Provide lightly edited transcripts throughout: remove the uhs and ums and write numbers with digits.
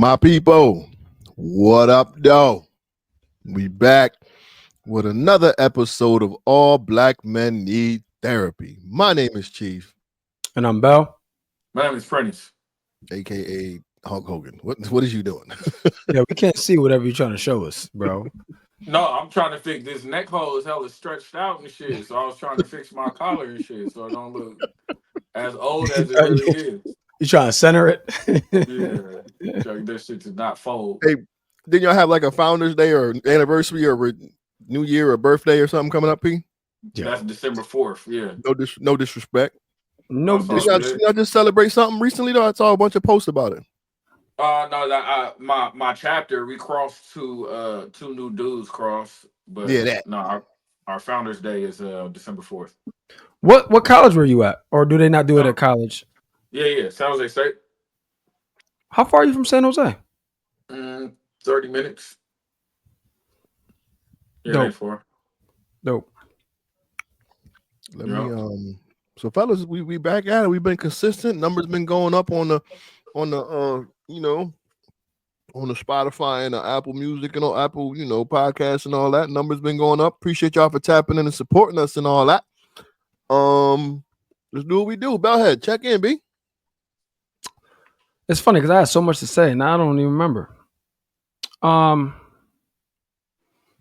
My people, what up, though? We back with another episode of All Black Men Need Therapy. My name is Chief. And I'm Bell. My name is Prentice. A.K.A. Hulk Hogan. What is you doing? Yeah, we can't see whatever you're trying to show us, bro. No, I'm trying to fix this neck hole is hella stretched out and shit. So I was trying to fix my collar and shit so it don't look as old as it really is. You trying to center it? Yeah. So this shit to not fold. Hey, didn't y'all have like a Founders Day or anniversary or New Year or birthday or something coming up, P? Yeah. That's December 4th. Yeah. No disrespect. No disrespect. Y'all just celebrate something recently, though? I saw a bunch of posts about it. No, my chapter, we crossed two new dudes cross. But yeah, that. No, our Founders Day is December 4th. What college were you at? Or do they not do it at college? Yeah. San Jose State. How far are you from San Jose? 30 minutes. Yeah, Dope. Let me so fellas, we back at it. We've been consistent. Numbers been going up on the on the Spotify and the Apple Music and all Apple, podcasts and all that. Numbers been going up. Appreciate y'all for tapping in and supporting us and all that. Let's do what we do. Bellhead, check in, B. It's funny because I had so much to say and I don't even remember.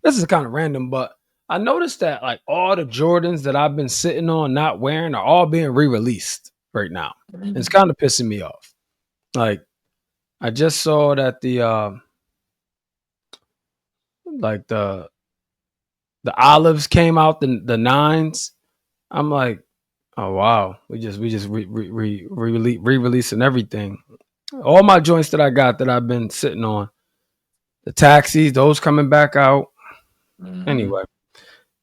This is kind of random, but I noticed that like all the Jordans that I've been sitting on not wearing are all being re-released right now. And it's kind of pissing me off. Like I just saw that the olives came out, the 9s. I'm like, oh wow, we just re-releasing everything. All my joints that I got that I've been sitting on, the taxis, those coming back out. Mm-hmm. Anyway,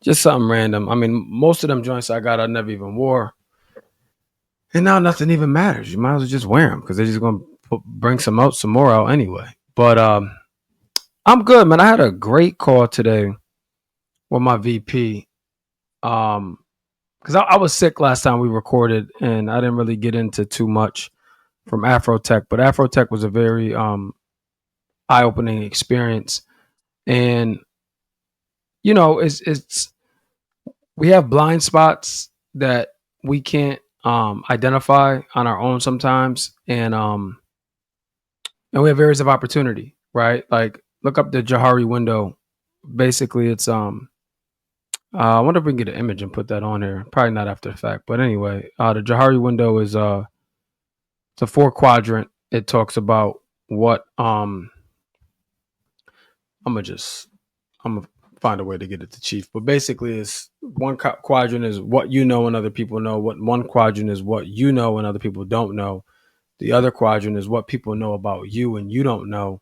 just something random. I mean, most of them joints I got I never even wore, and now nothing even matters. You might as well just wear them because they're just gonna bring some more out anyway. But I'm good, man. I had a great call today with my VP. Because I was sick last time we recorded, and I didn't really get into too much from Afrotech. But Afrotech was a very eye-opening experience, and it's we have blind spots that we can't identify on our own sometimes, and we have areas of opportunity, right? Like look up the Johari window. Basically, it's I wonder if we can get an image and put that on here. Probably not after the fact, but anyway, the Johari window is it's a 4-quadrant. It talks about what I'm gonna find a way to get it to Chief, but basically it's one quadrant is what you know and other people know. One quadrant is what you know and other people don't know. The other quadrant is what people know about you and you don't know.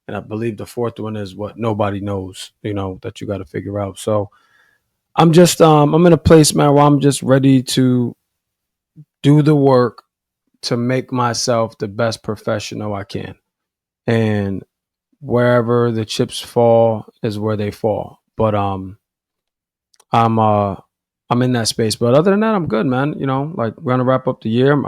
And I believe the fourth one is what nobody knows, that you got to figure out. So I'm just I'm in a place, man, where I'm just ready to do the work to make myself the best professional I can. And wherever the chips fall is where they fall. But I'm in that space. But other than that, I'm good, man. Like we're gonna wrap up the year. It was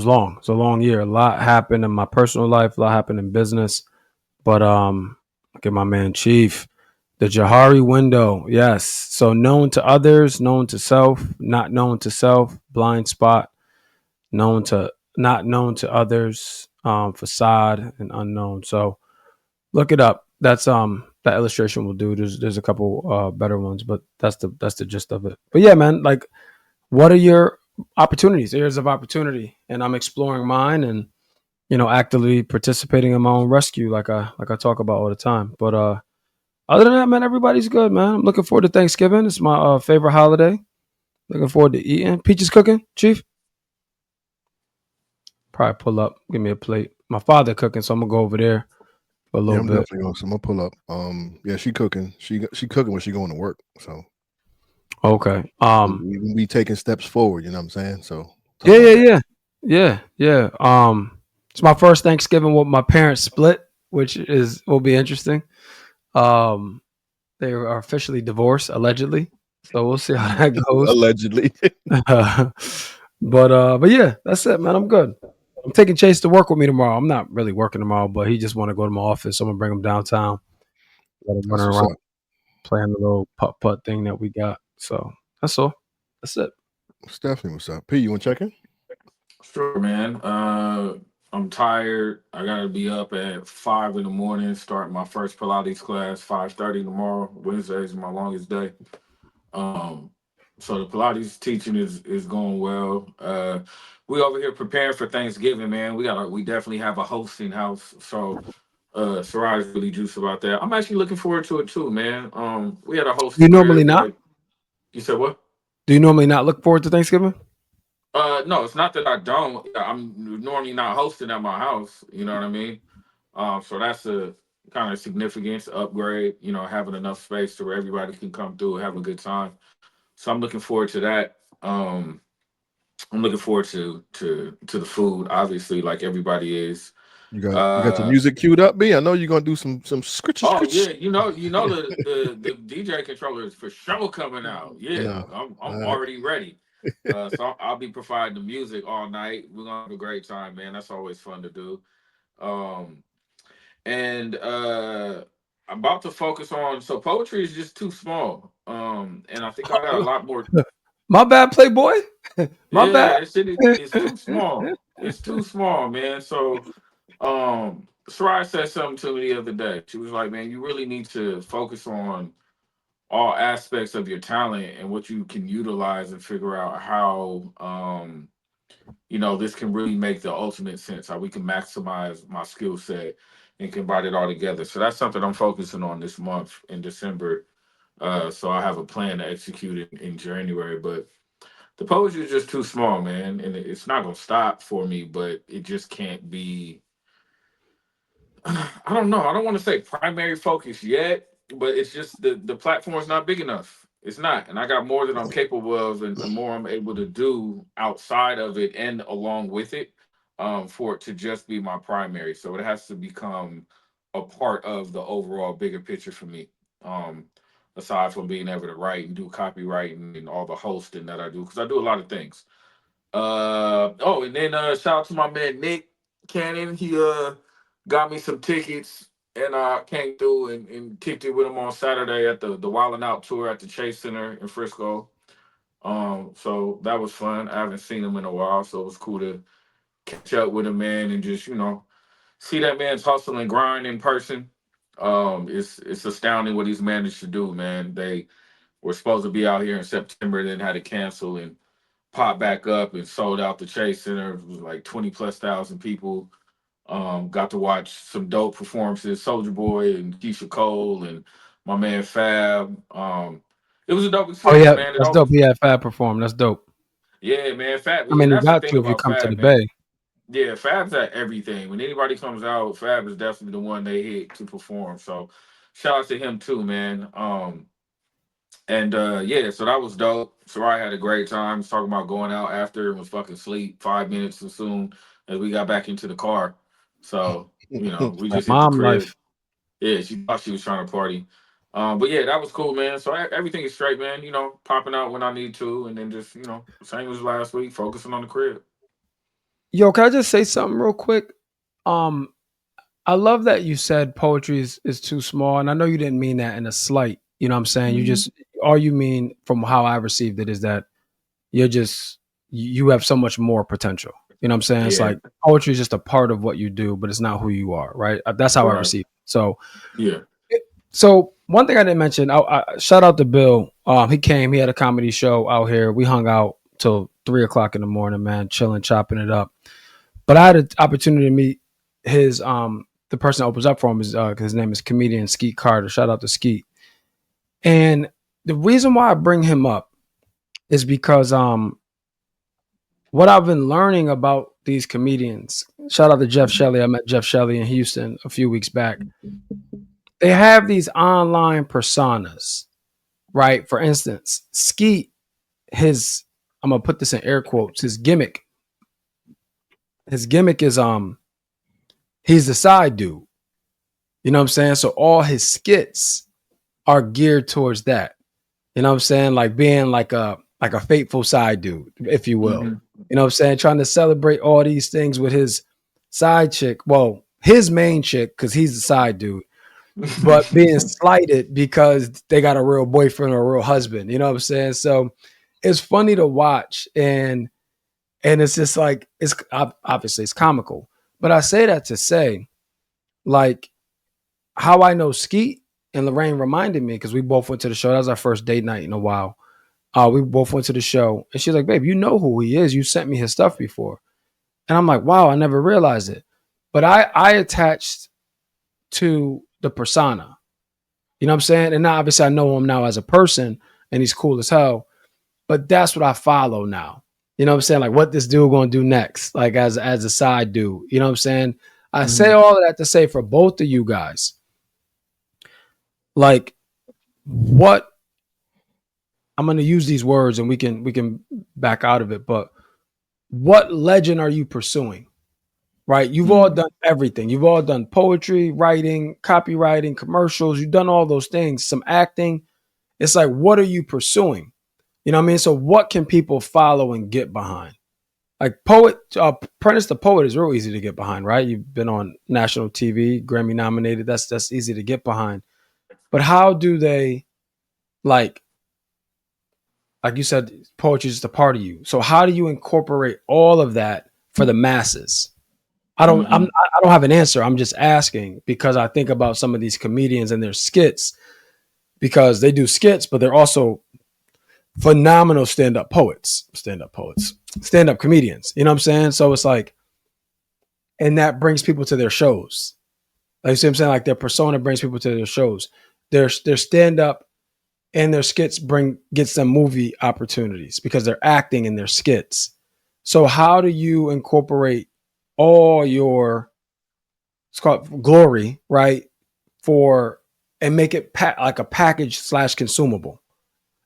long. It's a long year. A lot happened in my personal life. A lot happened in business. But look at my man Chief, the Johari window. Yes. So known to others, known to self, not known to self, blind spot, not known to others, facade and unknown. So look it up. That's that illustration will do. There's a couple better ones, but that's the gist of it. But yeah, man, like what are your opportunities, areas of opportunity? And I'm exploring mine and actively participating in my own rescue like I talk about all the time. But other than that, man, everybody's good, man. I'm looking forward to Thanksgiving. It's my favorite holiday. Looking forward to eating. Peaches cooking, Chief? Probably pull up, give me a plate. My father cooking, so I'm gonna go over there for a little bit. Definitely I'm gonna pull up. Yeah, she cooking. She cooking when she going to work. So okay. We taking steps forward. You know what I'm saying? So yeah. It's my first Thanksgiving with my parents split, which will be interesting. They are officially divorced, allegedly. So we'll see how that goes. Allegedly. But yeah, that's it, man. I'm good. I'm taking Chase to work with me tomorrow. I'm not really working tomorrow, but he just want to go to my office. So I'm gonna bring him downtown. Let him run That's what's around up. playing the little putt putt thing that we got. So that's all. That's it. It's definitely what's up. P, you want to check in? Sure, man. I'm tired. I gotta be up at 5 in the morning, starting my first Pilates class 5:30 tomorrow. Wednesday is my longest day. Um, so the Pilates teaching is going well. We over here preparing for Thanksgiving, man. We definitely have a hosting house. So Sarai's really juiced about that. I'm actually looking forward to it too, man. We had a You hosting normally crib, not? like you said what? Do you normally not look forward to Thanksgiving? No, it's not that I don't. I'm normally not hosting at my house. You know what I mean? So that's a kind of significance upgrade. You know, having enough space to where everybody can come through and have a good time. So I'm looking forward to that. I'm looking forward to the food, obviously, like everybody is. You got your Uh, music queued up, B? I know you're gonna do some scritchy oh scritch. yeah, the DJ controller is for sure coming out. Yeah, No. I'm All right. already ready. So I'll be providing the music all night. We're gonna have a great time, man. That's always fun to do. Um, and I'm about to focus on, so poetry is just too small. And I think I got a lot more. My bad, Playboy. My Yeah, bad. that shit is too small. It's too small, man. So Sarai said something to me the other day. She was like, man, you really need to focus on all aspects of your talent and what you can utilize and figure out how this can really make the ultimate sense, how we can maximize my skill set and combine it all together. So that's something I'm focusing on this month in December. So I have a plan to execute it in January, but the poetry is just too small, man, and it's not gonna stop for me, but it just can't be. I don't know. I don't want to say primary focus yet, but it's just the platform's not big enough. It's not, and I got more than I'm capable of, and more I'm able to do outside of it and along with it, for it to just be my primary. So it has to become a part of the overall bigger picture for me. Um, Aside from being able to write and do copywriting and all the hosting that I do, because I do a lot of things. And then shout out to my man Nick Cannon. He got me some tickets and I came through and kicked it with him on Saturday at the Wildin' Out tour at the Chase Center in Frisco. So that was fun. I haven't seen him in a while, so it was cool to catch up with him, man, and just see that man's hustle and grind in person. It's astounding what he's managed to do, man. They were supposed to be out here in September, then had to cancel and popped back up and sold out the Chase Center. It was like 20 plus thousand people. Got to watch some dope performances, Soldier Boy and Keisha Cole and my man Fab. It was a dope Oh experience, yeah, man. It that's dope. always, He had Fab perform. That's dope. yeah, man. Fab, I and mean, he that's the got thing to if you about come to the Fab, man. Bay. Yeah, Fab's at everything. When anybody comes out, Fab is definitely the one they hit to perform. So shout out to him too, man. And yeah, so that was dope. Sarai had a great time. Was talking about going out after and was fucking sleep 5 minutes too soon as we got back into the car. So, we That just hit the mom crib. life. Yeah, she thought she was trying to party. But yeah, that was cool, man. So everything is straight, man. Popping out when I need to, and then just, same as last week, focusing on the crib. Yo, can I just say something real quick? Um, I love that you said poetry is too small, and I know you didn't mean that in a slight. You know what I'm saying? You Hmm. just all you mean from how I received it is that you're just you have so much more potential. You know what I'm saying? It's Yeah, like poetry is just a part of what you do, but it's not who you are, right? That's how I right. receive it. Yeah. So one thing I didn't mention, I shout out to Bill. He came, he had a comedy show out here. We hung out till 3 o'clock in the morning, man, chilling, chopping it up. But I had an opportunity to meet his the person that opens up for him is his name is comedian Skeet Carter. Shout out to Skeet. And the reason why I bring him up is because what I've been learning about these comedians. Shout out to Jeff Mhm. Shelley. I met Jeff Shelley in Houston a few weeks back. They have these online personas, right? For instance, Skeet, his I'm gonna put this in air quotes, his gimmick. His gimmick is he's the side dude. You know what I'm saying? So all his skits are geared towards that. You know what I'm saying? Like being like a faithful side dude, if you will. Hmm. You know what I'm saying? Trying to celebrate all these things with his side chick. Well, his main chick, because he's the side dude, but being slighted because they got a real boyfriend or a real husband. You know what I'm saying? So it's funny to watch, and it's just like it's obviously it's comical. But I say that to say, like, how I know Skeet and Lorraine reminded me because we both went to the show. That was our first date night in a while. We both went to the show, and she's like, "Babe, you know who he is. You sent me his stuff before." And I'm like, "Wow, I never realized it." But I attached to the persona. You know what I'm saying? And now obviously I know him now as a person, and he's cool as hell. But that's what I follow now. You know what I'm saying? Like what this dude gonna do next, like as a side dude. You know what I'm saying? I say all of that to say for both of you guys, like what I'm gonna use these words and we can back out of it, but what legend are you pursuing? Right? You've all done everything. You've all done poetry, writing, copywriting, commercials. You've done all those things, some acting. It's like, what are you pursuing? You know what I mean? So what can people follow and get behind? Like Prentice the Poet is real easy to get behind, right? You've been on national TV, Grammy nominated. That's easy to get behind. But how do they like you said, poetry is just a part of you. So how do you incorporate all of that for the masses? I don't have an answer. I'm just asking because I think about some of these comedians and their skits because they do skits, but they're also phenomenal stand-up comedians. You know what I'm saying? So it's like, and that brings people to their shows. Like you see what I'm saying? Like their persona brings people to their shows. Their stand-up and their skits gets them movie opportunities because they're acting in their skits. So how do you incorporate all your, it's called glory, right? And make it like a package / consumable.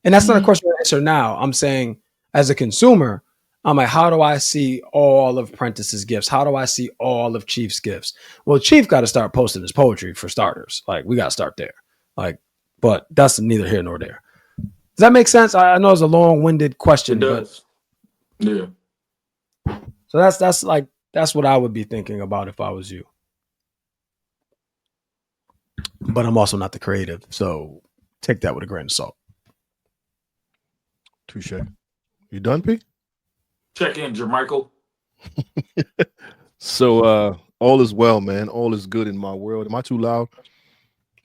And that's not a question to answer now. I'm saying as a consumer, I'm like, how do I see all of Prentice's gifts? How do I see all of Chief's gifts? Well, Chief got to start posting his poetry for starters. Like we got to start there. Like, but that's neither here nor there. Does that make sense? I know it's a long-winded question, It does. Yeah. So that's what I would be thinking about if I was you. But I'm also not the creative, so take that with a grain of salt. Touche. You done, P? Check in, Jermichael. So all is well, man. All is good in my world. Am I too loud?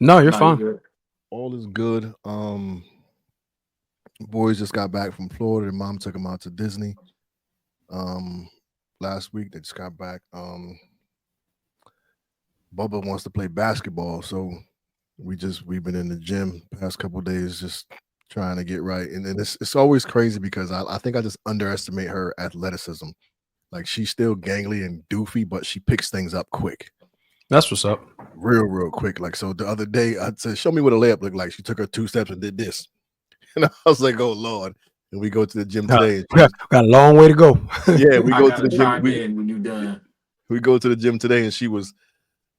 No, you're fine. All is good. Boys just got back from Florida. Their mom took them out to Disney. Last week they just got back. Bubba wants to play basketball, so we've been in the gym past couple of days just trying to get right. And then it's always crazy because I think I just underestimate her athleticism. Like she's still gangly and doofy, but she picks things up quick. That's what's up. Real quick. Like so the other day I said, show me what a layup looked like. She took her 2 steps and did this. And I was like, oh Lord. And we go to the gym today. Got a long way to go. Yeah, we go to the gym. When you done. We go to the gym today and she was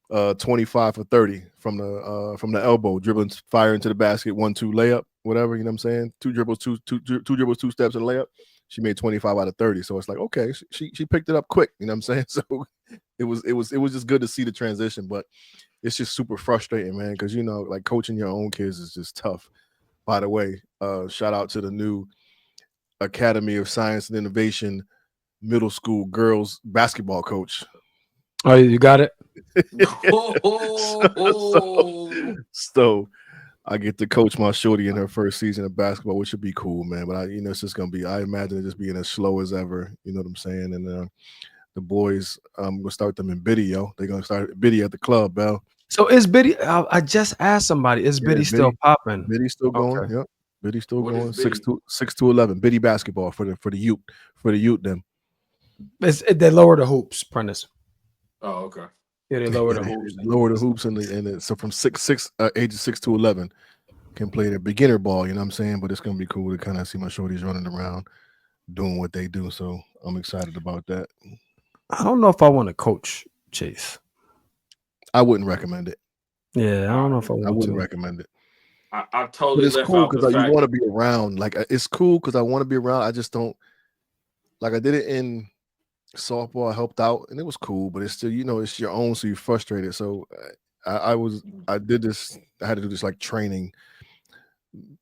25 for 30 from the elbow, dribbling fire into the basket, 1-2 layup, whatever, you know what I'm saying? 2 dribbles, two dribbles, 2 steps and layup. She made 25 out of 30. So it's like, okay, she picked it up quick, you know what I'm saying? So it was just good to see the transition, but it's just super frustrating, man, because you know, like coaching your own kids is just tough. By the way, shout out to the new Academy of Science and Innovation middle school girls basketball coach. Oh, you got it? So I get to coach my shorty in her first season of basketball, which would be cool, man. But it's just gonna be. I imagine it just being as slow as ever. You know what I'm saying? And the boys, I'm gonna start them in Biddy, yo. They're gonna start Biddy at the club, Bell. So is Biddy? I just asked somebody. Is Biddy still popping? Biddy's still going. Okay. Yep. Biddy's still going. 6 to 11. Biddy basketball for the youth. Them. They lower the hoops, Prentice. Oh, okay. Yeah, they lower the hoops. Lower the hoops and so from ages 6 to 11 can play the beginner ball. You know what I'm saying? But it's gonna be cool to kind of see my shorties running around doing what they do. So I'm excited about that. I don't know if I want to coach Chase. I wouldn't recommend it. Yeah, I don't know if I wouldn't recommend it. I totally. But it's cool because you want to be around. Like it's cool because I want to be around. I just don't. like I did it in softball. I helped out, and it was cool, but it's still, it's your own, so you're frustrated. So I did this. I had to do this like training,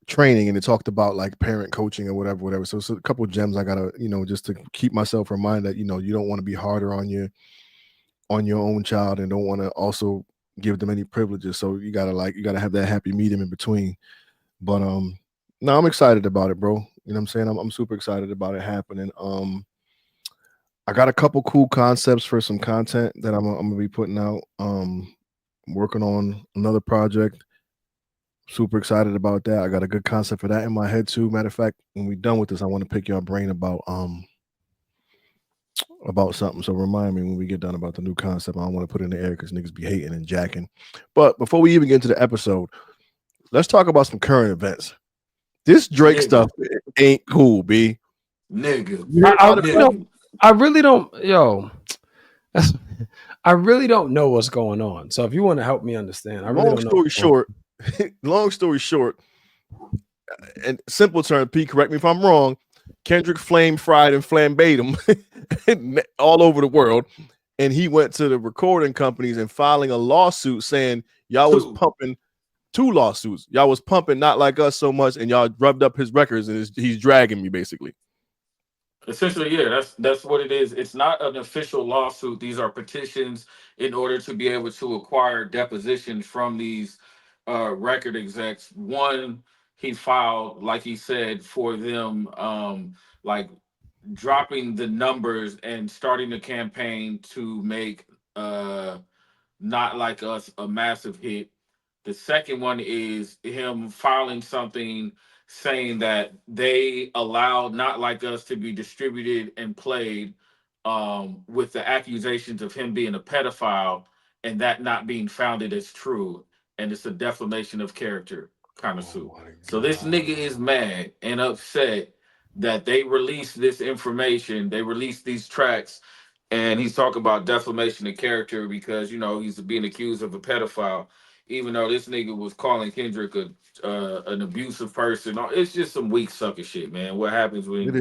and it talked about like parent coaching or whatever. So it's a couple of gems I gotta, just to keep myself reminded that you don't want to be harder on your own child, and don't want to also give them any privileges. So you gotta have that happy medium in between. But no, I'm excited about it, bro. You know what I'm saying? I'm super excited about it happening. I got a couple cool concepts for some content that I'm gonna be putting out. Working on another project. Super excited about that. I got a good concept for that in my head too. Matter of fact, when we're done with this, I want to pick your brain about something. So remind me when we get done about the new concept. I don't want to put it in the air because niggas be hating and jacking. But before we even get into the episode, let's talk about some current events. This Drake stuff ain't cool, B. Nigga. I really don't, yo. I really don't know what's going on. So if you want to help me understand, I really don't know. Long story short, and simple term, Pete, correct me if I'm wrong. Kendrick flame fried and flambéed him all over the world, and he went to the recording companies and filing a lawsuit saying y'all was pumping 2 lawsuits. Y'all was pumping Not Like Us so much, and y'all rubbed up his records, and he's dragging me basically. Essentially, yeah, that's what it is. It's not an official lawsuit. These are petitions in order to be able to acquire depositions from these record execs. One, he filed, like he said, for them like dropping the numbers and starting a campaign to make Not Like Us a massive hit. The second one is him filing something saying that they allowed Not Like Us to be distributed and played with the accusations of him being a pedophile and that not being founded as true. And it's a defamation of character kind of suit. So this nigga is mad and upset that they released this information, they released these tracks, and he's talking about defamation of character because he's being accused of a pedophile, even though this nigga was calling Kendrick an abusive person. It's just some weak sucker shit, man. What happens when you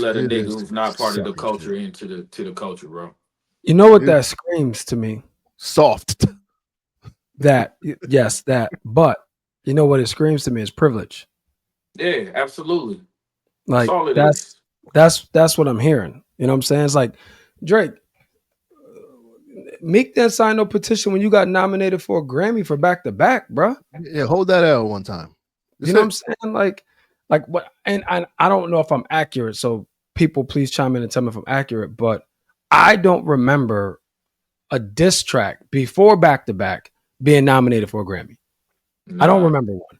let a nigga who's not part of the culture into the culture, bro? You know what that screams to me? Soft. That yes, that. But you know what it screams to me is privilege. Yeah, absolutely. Like that's what I'm hearing. You know what I'm saying? It's like, Drake, Meek didn't sign no petition when you got nominated for a Grammy for Back to Back, bro. Yeah, hold that L one time. You know what I'm saying? Like what? And I don't know if I'm accurate, so people please chime in and tell me if I'm accurate. But I don't remember a diss track before Back to Back being nominated for a Grammy. I don't remember one.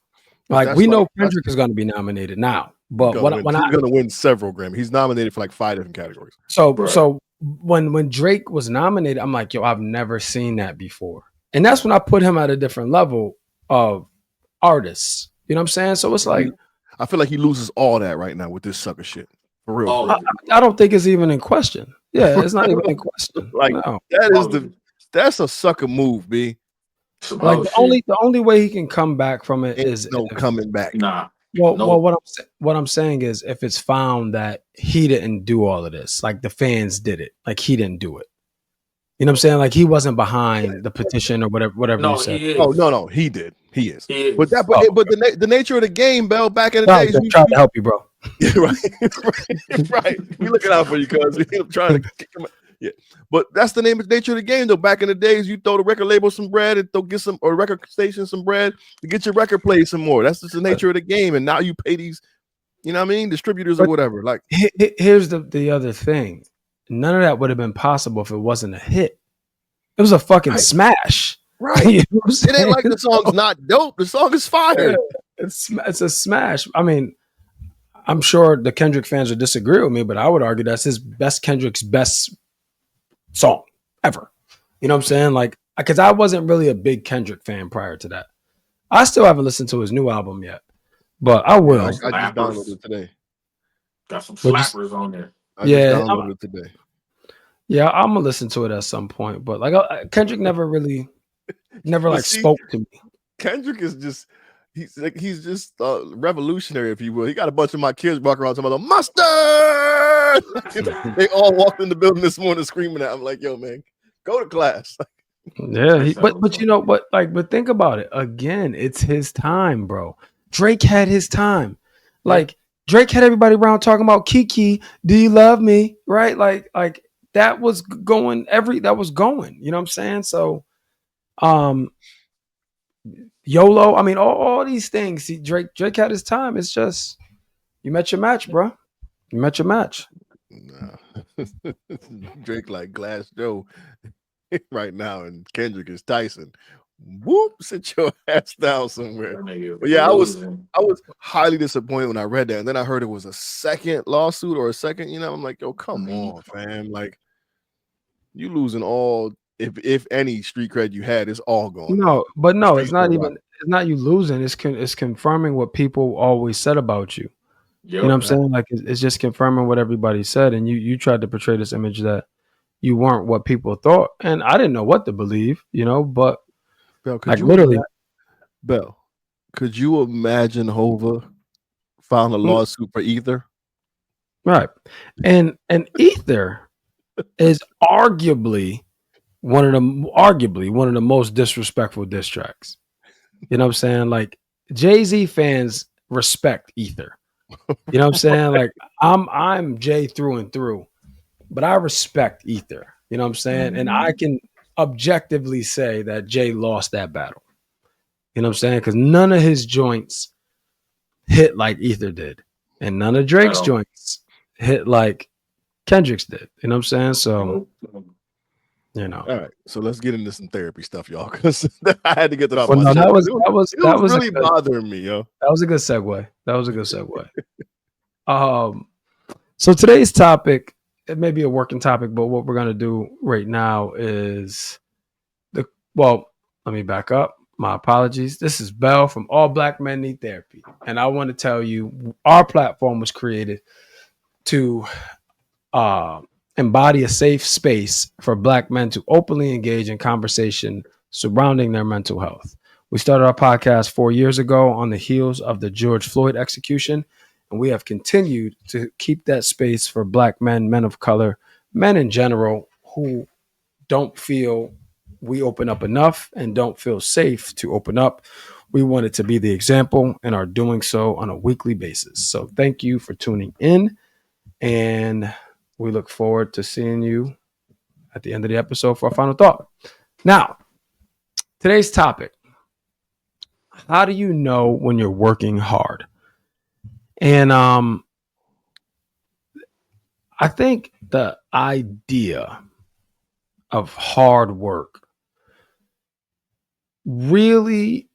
Like we know Kendrick is going to be nominated now, but he's going to win several Grammys. He's nominated for like 5 different categories. So when Drake was nominated, I'm like, yo, I've never seen that before, and that's when I put him at a different level of artists. You know what I'm saying? So it's like I feel like he loses all that right now with this sucker shit. For real. I don't think it's even in question. Yeah, it's not even in question. Like that's a sucker move, B. Like the only way he can come back from it is coming back. Nah. Well, what I'm saying is if it's found that he didn't do all of this, like the fans did it, like he didn't do it. You know what I'm saying? Like he wasn't behind the petition or whatever you said. No, he did. He is. But the nature of the game, Bell, back in the days, we tried to help you, bro. Yeah, right. We looking out for you, cuz we trying to kick him. Yeah, but that's the nature of the game, though. Back in the days, you throw the record label some bread and get some, or record station some bread to get your record played some more. That's just the nature of the game. And now you pay these, you know what I mean, distributors or whatever. Like, here's the other thing: none of that would have been possible if it wasn't a hit. It was a fucking smash, right? You know it ain't like the song's not dope. The song is fire. Yeah, it's a smash. I mean, I'm sure the Kendrick fans would disagree with me, but I would argue that's Kendrick's best song ever. You know what I'm saying? Like, because I wasn't really a big Kendrick fan prior to that. I still haven't listened to his new album yet, but I will. I just downloaded it today. Got some slappers on there. I just downloaded it today. Yeah, I'm gonna listen to it at some point. But like, Kendrick never spoke to me. Kendrick is just he's just revolutionary, if you will. He got a bunch of my kids walking around talking about mustard. word. They all walked in the building this morning screaming at him like, yo, man, go to class. Yeah, but you know, but think about it. Again, it's his time, bro. Drake had his time. Like Drake had everybody around talking about Kiki, do you love me? Right? Like that was going that was going. You know what I'm saying? So YOLO, I mean all these things. See, Drake had his time. It's just you met your match, bro. You met your match. Nah. Drake like Glass Joe right now, and Kendrick is Tyson. Whoop, sit your ass down somewhere. But yeah, I was highly disappointed when I read that, and then I heard it was a second lawsuit or a second. You know, I'm like, yo, come on, fam. Like, you losing all, if any street cred you had, it's all gone. No, but The no, it's streets not are even. rotten. It's not you losing. It's confirming what people always said about you. You know what I'm saying? Like it's just confirming what everybody said, and you tried to portray this image that you weren't what people thought, and I didn't know what to believe. You know, but Bell, could like you literally, Bell, could you imagine Hova filing a lawsuit for Ether? right? And Ether is arguably one of the most disrespectful diss tracks. You know what I'm saying? Like Jay-Z fans respect Ether. You know what I'm saying? Like I'm Jay through and through, but I respect Ether. You know what I'm saying? And I can objectively say that Jay lost that battle. You know what I'm saying? Because none of his joints hit like Ether did, and none of Drake's joints hit like Kendrick's did. You know what I'm saying? So, you know. All right, so let's get into some therapy stuff, y'all, because I had to get that off Well, my no, chest. that was really bothering me, yo. That was a good segue. So today's topic, it may be a working topic, but what we're gonna do right now is let me back up. My apologies. This is Bell from All Black Men Need Therapy. And I want to tell you our platform was created to embody a safe space for Black men to openly engage in conversation surrounding their mental health. We started our podcast 4 years ago on the heels of the George Floyd execution, and we have continued to keep that space for Black men, men of color, men in general who don't feel we open up enough and don't feel safe to open up. We wanted to be the example and are doing so on a weekly basis. So thank you for tuning in, and we look forward to seeing you at the end of the episode for our final thought. Now, today's topic: how do you know when you're working hard? And I think the idea of hard work really,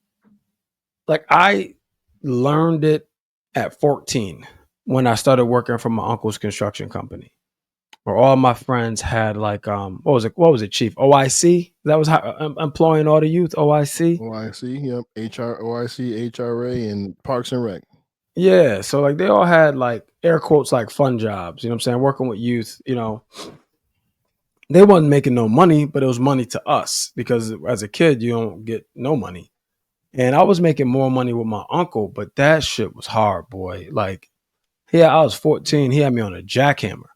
like, I learned it at 14 when I started working for my uncle's construction company, where all my friends had like what was it, Chief? OIC? That was how employing all the youth, OIC. OIC, yep, OIC, HRA, and Parks and Rec. Yeah, so like they all had like air quotes like fun jobs, you know what I'm saying? Working with youth, you know. They wasn't making no money, but it was money to us because as a kid you don't get no money. And I was making more money with my uncle, but that shit was hard, boy. Like, yeah, I was 14. He had me on a jackhammer.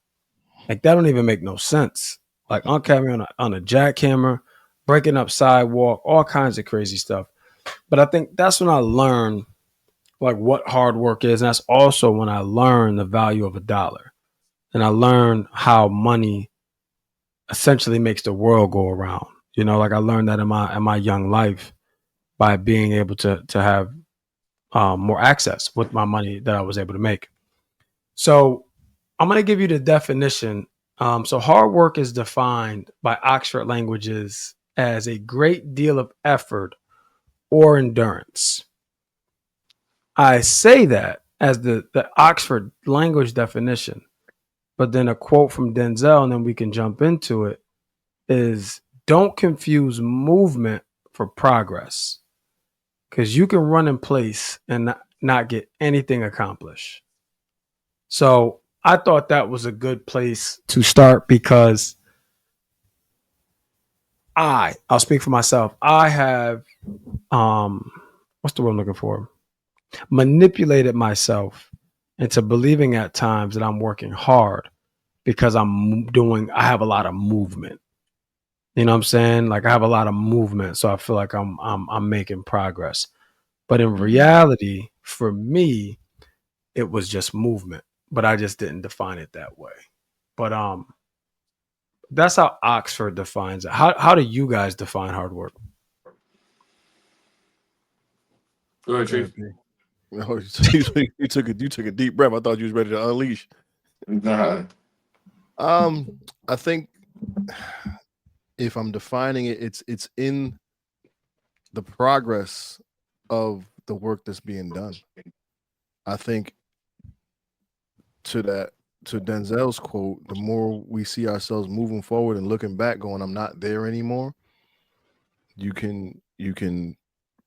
Like, that don't even make no sense. Like, Uncle had me on a jackhammer, breaking up sidewalk, all kinds of crazy stuff. But I think that's when I learned, like, what hard work is. And that's also when I learned the value of $1. And I learned how money essentially makes the world go around. You know, like I learned that in my young life by being able to have more access with my money that I was able to make. So I'm going to give you the definition. So hard work is defined by Oxford Languages as a great deal of effort or endurance. I say that as the Oxford language definition, but then a quote from Denzel, and then we can jump into it, is don't confuse movement for progress. Because you can run in place and not get anything accomplished. So I thought that was a good place to start because I'll speak for myself. I have, what's the word I'm looking for? Manipulated myself into believing at times that I'm working hard because I have a lot of movement. You know what I'm saying? Like I have a lot of movement, so I feel like I'm making progress. But in reality, for me, it was just movement, but I just didn't define it that way. But that's how Oxford defines it. How do you guys define hard work? Go ahead, Go Chief. ahead, P. No, you took a deep breath. I thought you was ready to unleash. Nah. I think if I'm defining it, it's in the progress of the work that's being done. I think to that to Denzel's quote, the more we see ourselves moving forward and looking back, going, I'm not there anymore. You can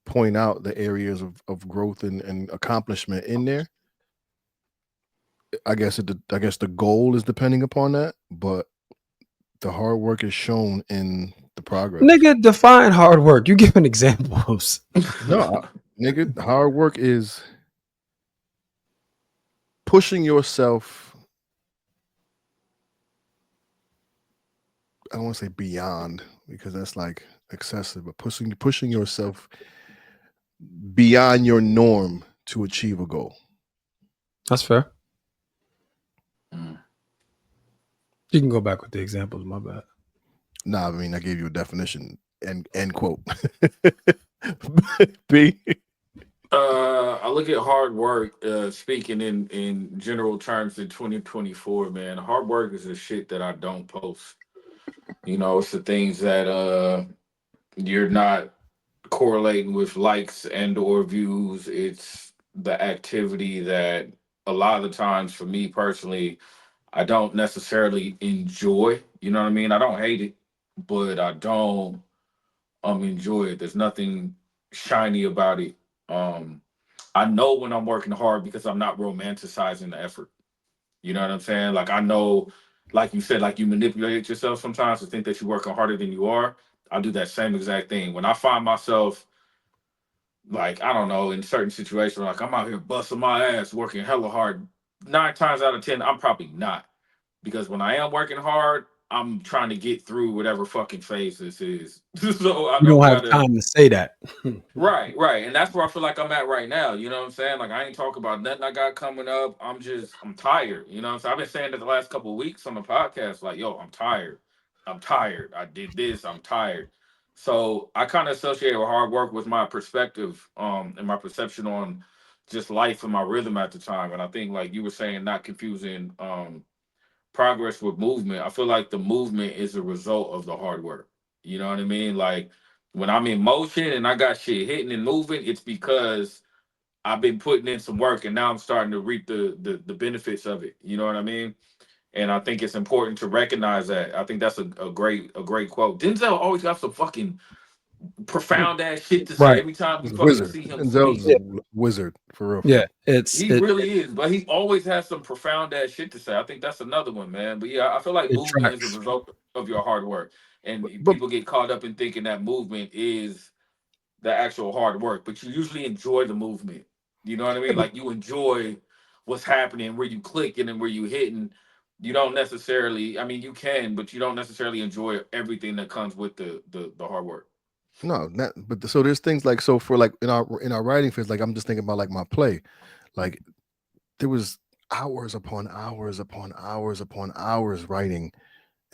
point out the areas of growth and accomplishment in there. I guess the goal is depending upon that, but the hard work is shown in the progress. Nigga, define hard work. You giving examples. No, nigga, hard work is pushing yourself. I don't want to say beyond because that's like excessive, but pushing yourself beyond your norm to achieve a goal. That's fair. Mm. You can go back with the examples. My bad. Nah, I mean I gave you a definition and end quote. B. I look at hard work, speaking in general terms in 2024, man. Hard work is the shit that I don't post. You know, it's the things that you're not correlating with likes and or views. It's the activity that a lot of the times for me personally, I don't necessarily enjoy. You know what I mean? I don't hate it, but I don't enjoy it. There's nothing shiny about it. Um I know when I'm working hard because I'm not romanticizing the effort. You know what I'm saying? Like I know, like you said, like you manipulate yourself sometimes to think that you're working harder than you are. I do that same exact thing. When I find myself like, I don't know, in certain situations, like I'm out here busting my ass, working hella hard, 9 times out of 10, I'm probably not. Because when I am working hard, I'm trying to get through whatever fucking phase this is. So I You don't don't have gotta. time to say that. Right, right. And that's where I feel like I'm at right now. You know what I'm saying? Like I ain't talking about nothing I got coming up. I'm tired. You know what I'm saying? I've been saying it the last couple of weeks on the podcast, like, yo, I'm tired. I'm tired. I did this, I'm tired. So I kind of associate with hard work with my perspective, and my perception on just life and my rhythm at the time. And I think like you were saying, not confusing progress with movement. I feel like the movement is a result of the hard work. You know what I mean? Like when I'm in motion and I got shit hitting and moving, it's because I've been putting in some work and now I'm starting to reap the benefits of it. You know what I mean? And I think it's important to recognize that. I think that's a great quote. Denzel always got some fucking profound ass shit to say Right. every time you He's a fucking wizard. see him Denzel's speak. a wizard for real, for Yeah. real. It's He it really is, but he always has some profound ass shit to say. I think that's another one, man. But yeah, I feel like it movement is a tracks. result of your hard work, and But people get caught up in thinking that movement is the actual hard work. But you usually enjoy the movement. You know what I yeah, mean? but Like you enjoy what's happening, where you clicking and where you hitting. You don't necessarily. I mean, you can, but you don't necessarily enjoy everything that comes with the hard work. no, not but so there's things like so for like in our writing phase, like I'm just thinking about like my play. Like there was hours upon hours upon hours upon hours writing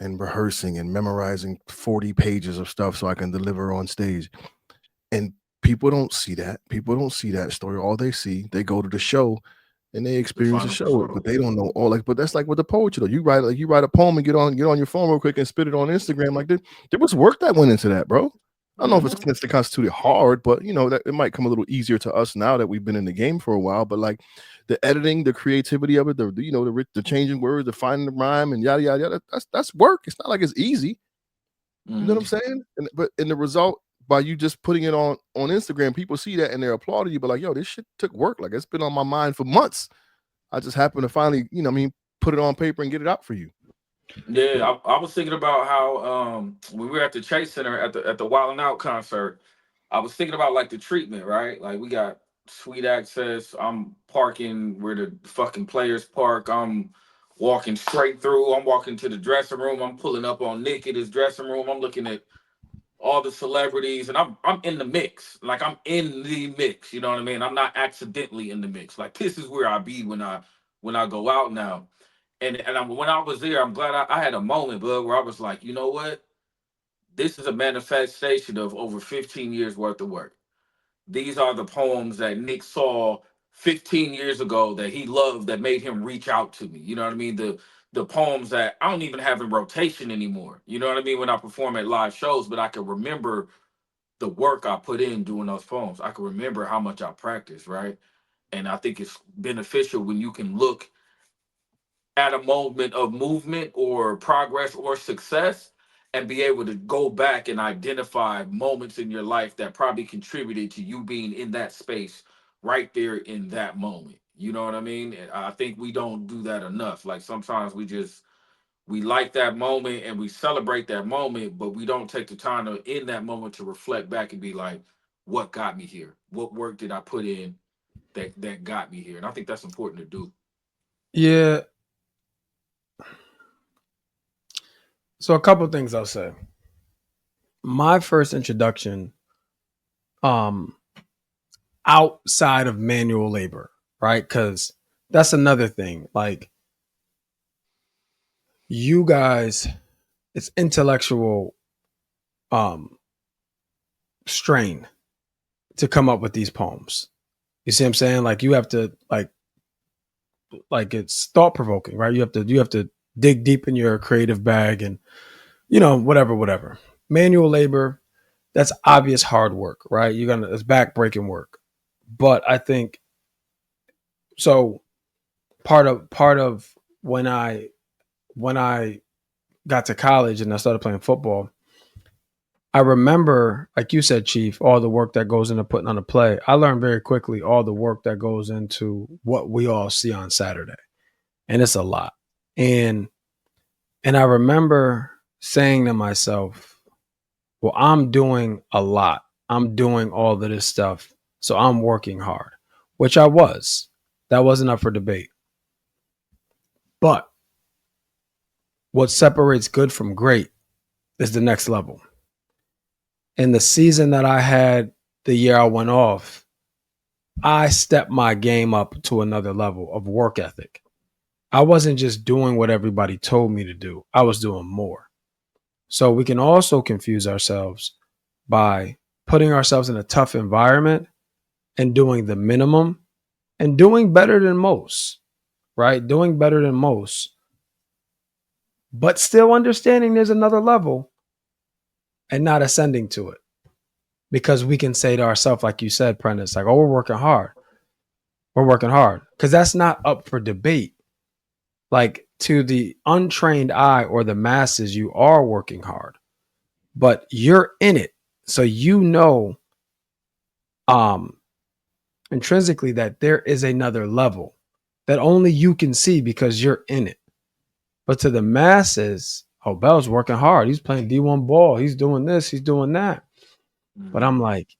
and rehearsing and memorizing 40 pages of stuff so I can deliver on stage. And people don't see that. People don't see that story. All they see, they go to the show and they The experience the final show, but result. they don't know all like, but that's like with the poetry though. You write a poem and get on your phone real quick and spit it on Instagram. Like there was work that went into that, bro. I don't know if it's Mhm. necessarily constituted hard, but you know that it might come a little easier to us now that we've been in the game for a while. But like the editing, the creativity of it, the changing words, the finding the rhyme, and yada yada yada. That's work. It's not like it's easy. You know what I'm Mhm. saying? But in the result, by you just putting it on Instagram, people see that and they're applauding you. But like, yo, this shit took work. Like it's been on my mind for months. I just happened to finally, put it on paper and get it out for you. Yeah, I was thinking about how when we were at the Chase Center at the Wild 'N Out concert, I was thinking about like the treatment, right? Like we got suite access. I'm parking where the fucking players park. I'm walking straight through. I'm walking to the dressing room. I'm pulling up on Nick in his dressing room. I'm looking at all the celebrities, and I'm in the mix. Like I'm in the mix. You know what I mean? I'm not accidentally in the mix. Like this is where I be when I go out now. When I was there, I'm glad I had a moment, bud, where I was like, you know what? This is a manifestation of over 15 years worth of work. These are the poems that Nick saw 15 years ago that he loved, that made him reach out to me. You know what I mean? The poems that I don't even have in rotation anymore. You know what I mean? When I perform at live shows, but I can remember the work I put in doing those poems. I can remember how much I practiced, right? And I think it's beneficial when you can look at a moment of movement or progress or success and be able to go back and identify moments in your life that probably contributed to you being in that space right there in that moment. You know what I mean? And I think we don't do that enough. Like sometimes we like that moment and we celebrate that moment, but we don't take the time to in that moment to reflect back and be like, what got me here? What work did I put in that got me here? And I think that's important to do. Yeah. So a couple things I'll say. My first introduction, um, outside of manual labor, right? Because that's another thing. Like you guys, it's intellectual strain to come up with these poems. You see what I'm saying? Like you have to like it's thought provoking, right? You have to dig deep in your creative bag and whatever. Manual labor, that's obvious hard work, right? It's back breaking work. But I think so part of when I got to college and I started playing football, I remember, like you said, Chief, all the work that goes into putting on a play. I learned very quickly all the work that goes into what we all see on Saturday. And it's a lot. And I remember saying to myself, well, I'm doing a lot. I'm doing all of this stuff. So I'm working hard, which I was. That wasn't up for debate. But what separates good from great is the next level. In the season that I had, the year I went off, I stepped my game up to another level of work ethic. I wasn't just doing what everybody told me to do, I was doing more. So we can also confuse ourselves by putting ourselves in a tough environment and doing the minimum and doing better than most, right? Doing better than most, but still understanding there's another level and not ascending to it. Because we can say to ourselves, like you said, Prentice, like, oh, we're working hard. We're working hard. Because that's not up for debate. Like to the untrained eye or the masses, you are working hard, but you're in it. So intrinsically that there is another level that only you can see because you're in it. But to the masses, oh, Bell's working hard. He's playing D1 ball. He's doing this. He's doing that. But I'm like,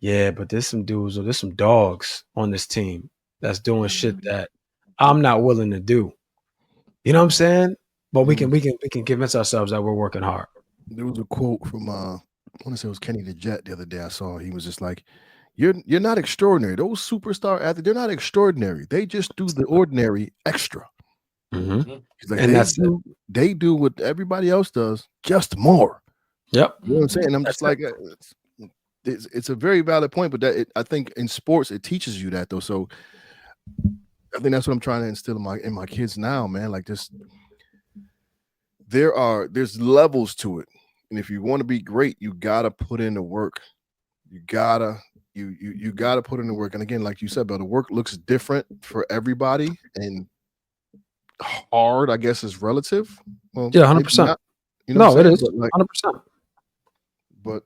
yeah, but there's some dudes or there's some dogs on this team that's doing shit that I'm not willing to do. You know what I'm saying? But we can convince ourselves that we're working hard. There was a quote from I want to say it was Kenny the Jet the other day. I saw he was just like, "You're not extraordinary. Those superstar athletes, they're not extraordinary. They just do the ordinary extra." Mm-hmm. He's like, And they do what everybody else does, just more. Yep. You know what I'm saying? I'm just That's like, it's a very valid point, but I think in sports it teaches you that though. So I think that's what I'm trying to instill in my kids now, man. Like this, there's levels to it, and if you want to be great, you gotta put in the work. You gotta put in the work. And again, like you said, but the work looks different for everybody, and hard, I guess, is relative. Well, yeah, 100%. You know, No, it is but like 100%. But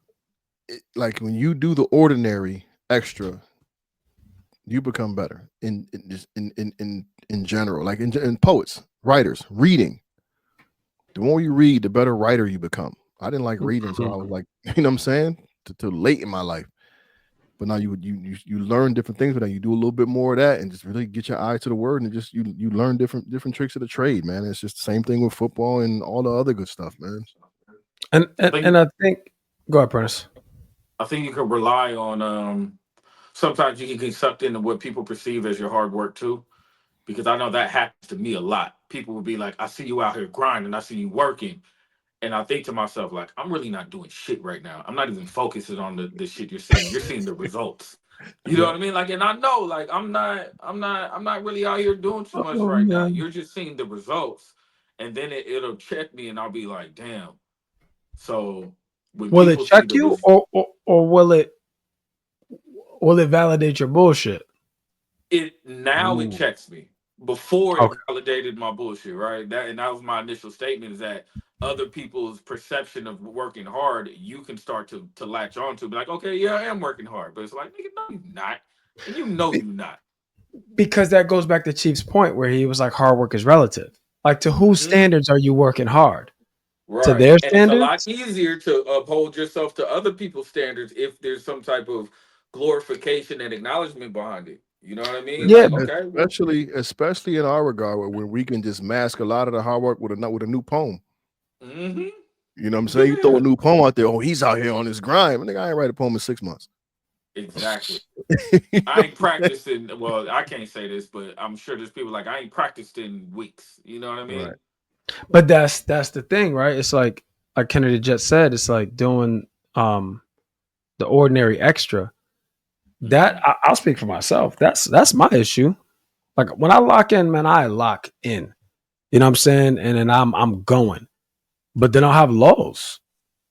like when you do the ordinary extra, you become better in general. Like in poets, writers, reading. The more you read, the better writer you become. I didn't like reading, so I was like, you know what I'm saying, to late in my life. But now you learn different things with that. You do a little bit more of that, and just really get your eye to the word, and just you learn different tricks of the trade, man. It's just the same thing with football and all the other good stuff, man. And I and, think and I think, go ahead, Prentice. I think you can rely on sometimes you can get sucked into what people perceive as your hard work too. Because I know that happens to me a lot. People will be like, I see you out here grinding, I see you working. And I think to myself, like, I'm really not doing shit right now. I'm not even focusing on the shit you're seeing. You're seeing the results. You know Yeah, what I mean? Like, and I know, like, I'm not really out here doing too much Oh right now. man. You're just seeing the results. And then it'll check me and I'll be like, damn. So when Will it people see check the you, res- or will it validate your bullshit? it now it ooh, checks me. Before it Okay. validated my bullshit, right? That was my initial statement is that other people's perception of working hard, you can start to latch on to be like, okay, yeah, I am working hard. But it's like, nigga, no, you're not. And you know Be- you're not. Because that goes back to Chief's point where he was like, hard work is relative. Like, to whose Hmm. standards are you working hard? To Right. their And it's a lot standards? easier to uphold yourself to other people's standards if there's some type of glorification and acknowledgement behind it. You know what I mean? Yeah, Like, but okay, well, especially in our regard, where we can just mask a lot of the hard work with a new poem. hmm You know what I'm saying? You throw yeah, a new poem out there. Oh, he's out here on his grind. I think I ain't write a poem in 6 months. exactly. You I know ain't what I'm practicing. Well, I can't say this, but I'm sure there's people like I ain't practiced in weeks. You know what I saying? mean? Right. that's the thing, right? It's like Kennedy just said, it's like doing the ordinary extra. That Hmm. I'll speak for myself. That's my issue. Like, when I lock in, man, I lock in. You know what I'm saying? And then I'm going. But then I'll have lows.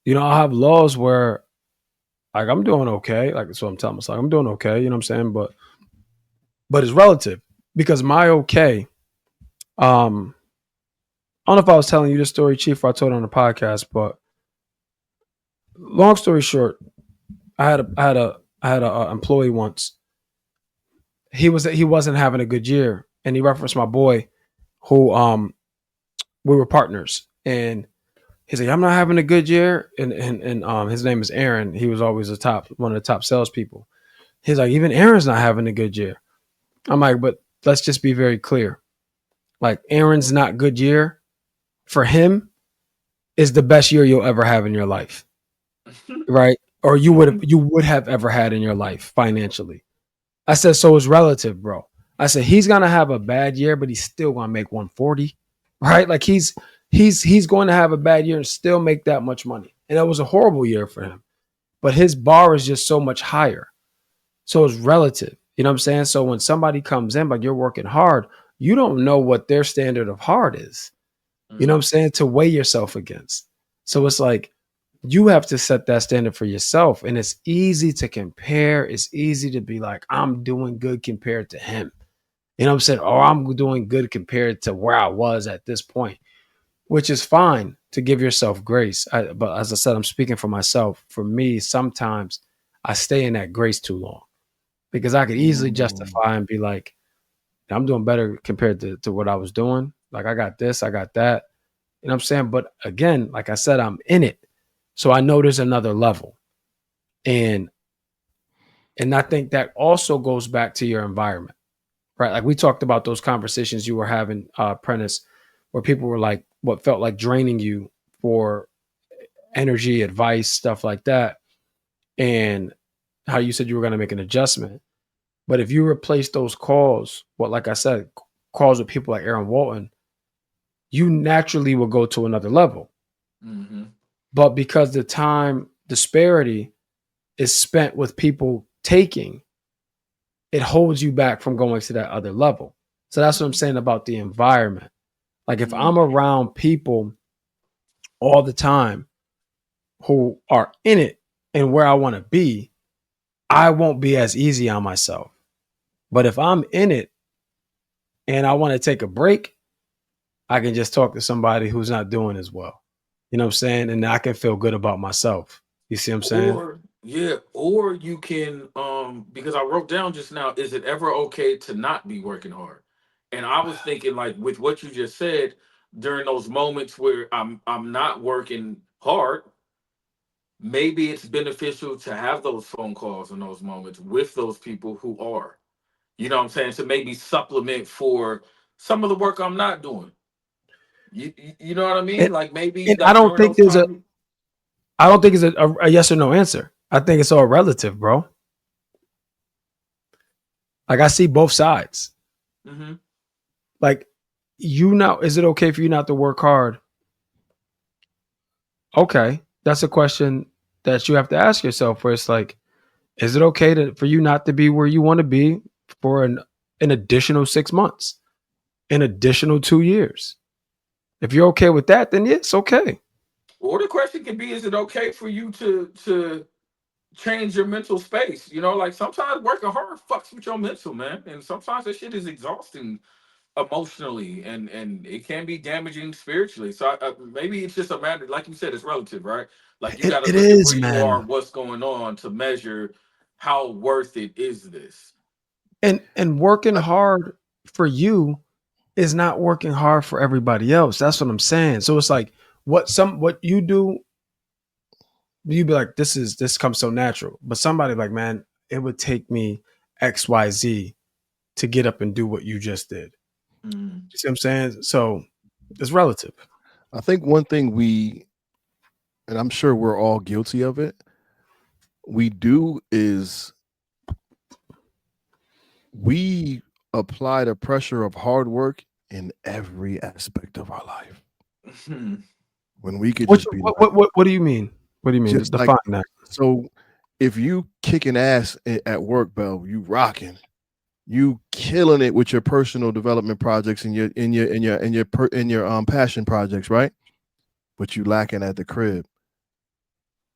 I'll have lows where, like, I'm doing okay. Like, that's what I'm telling myself. I'm doing okay. You know what I'm saying? But it's relative, because my okay. I don't know if I was telling you this story, Chief, or I told it on the podcast, but long story short, I had a employee once. He wasn't having a good year, and he referenced my boy, who we were partners, and he's like, I'm not having a good year, and his name is Aaron. He was always one of the top salespeople. He's like, even Aaron's not having a good year. I'm like, but let's just be very clear. Like, Aaron's not good year for him is the best year you'll ever have in your life, right? Or you would have ever had in your life financially. I said, so it's relative, bro. I said, he's gonna have a bad year, but he's still gonna make 140, right? Like, he's going to have a bad year and still make that much money. And it was a horrible year for him. But his bar is just so much higher. So it's relative. You know what I'm saying? So when somebody comes in, like, you're working hard, you don't know what their standard of hard is. You know what I'm Mm. saying? To weigh yourself against. So it's like, you have to set that standard for yourself. And it's easy to compare. It's easy to be like, I'm doing good compared to him. You know what I'm saying? Or I'm doing good compared to where I was at this point, which is fine to give yourself grace. But as I said, I'm speaking for myself. For me, sometimes I stay in that grace too long, because I could easily Ooh. justify and be like, I'm doing better compared to what I was doing. Like, I got this, I got that. You know what I'm saying? But again, like I said, I'm in it. So I know there's another level. And I think that also goes back to your environment, right? Like, we talked about those conversations you were having, Prentice, where people were like, what felt like draining you for energy, advice, stuff like that. And how you said you were going to make an adjustment. But if you replace those calls, like I said, calls with people like Aaron Walton, you naturally will go to another level. Hmm. But because the time disparity is spent with people taking, it holds you back from going to that other level. So that's what I'm saying about the environment. Like, if I'm Hmm. around people all the time who are in it and where I want to be, I won't be as easy on myself. But if I'm in it and I want to take a break, I can just talk to somebody who's not doing as well. You know what I'm saying? And I can feel good about myself. You see what I'm saying? Or yeah, or you can because I wrote down just now, is it ever okay to not be working hard? And I was thinking like with what you just said, during those moments where I'm not working hard, maybe it's beneficial to have those phone calls in those moments with those people who are, you know what I'm saying, to maybe supplement for some of the work I'm not doing. You know what I mean? And, Like maybe and I like don't during think those there's a, times. I don't think it's a yes or no answer. I think it's all relative, bro. Like I see both sides. Mm-hmm. Like is it okay for you not to work hard? Okay. That's a question that you have to ask yourself where it's like, is it okay for you not to be where you want to be for an additional 6 months, an additional 2 years? If you're okay with that, then it's okay. Or the question can be, is it okay for you to change your mental space? You know, like sometimes working hard fucks with your mental, man. And sometimes that shit is exhausting emotionally, and it can be damaging spiritually. So maybe it's just a matter, like you said, it's relative, right? Like you got to It look at where is, you are, man. what's going on to measure how worth it is this. And working hard for you is not working hard for everybody else. That's what I'm saying. So it's like what you do, you'd be like, this comes so natural. But somebody like, man, it would take me XYZ to get up and do what you just did. Mm. You see what I'm saying? So it's relative. I think one thing and I'm sure we're all guilty of it, we do is we apply the pressure of hard work in every aspect of our life. When we could just be like, What do you mean? What do you mean? just like, Define that. so if you kicking ass at work, Bell, you rocking, you killing it with your personal development projects and your passion projects, right? But you lacking at the crib.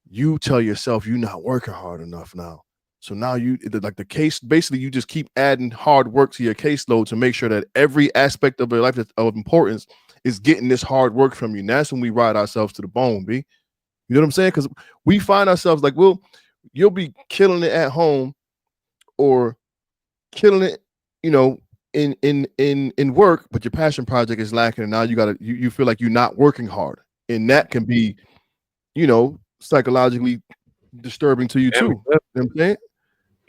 You tell yourself you're not working hard enough now. So now like the case, basically you just keep adding hard work to your caseload to make sure that every aspect of your life that's of importance is getting this hard work from you. And that's when we ride ourselves to the bone, B. You know what I'm saying? Because we find ourselves like, you'll be killing it at home or killing it, in work, but your passion project is lacking, and now you feel like you're not working hard, and that can be, psychologically disturbing to you too. You know what I'm saying?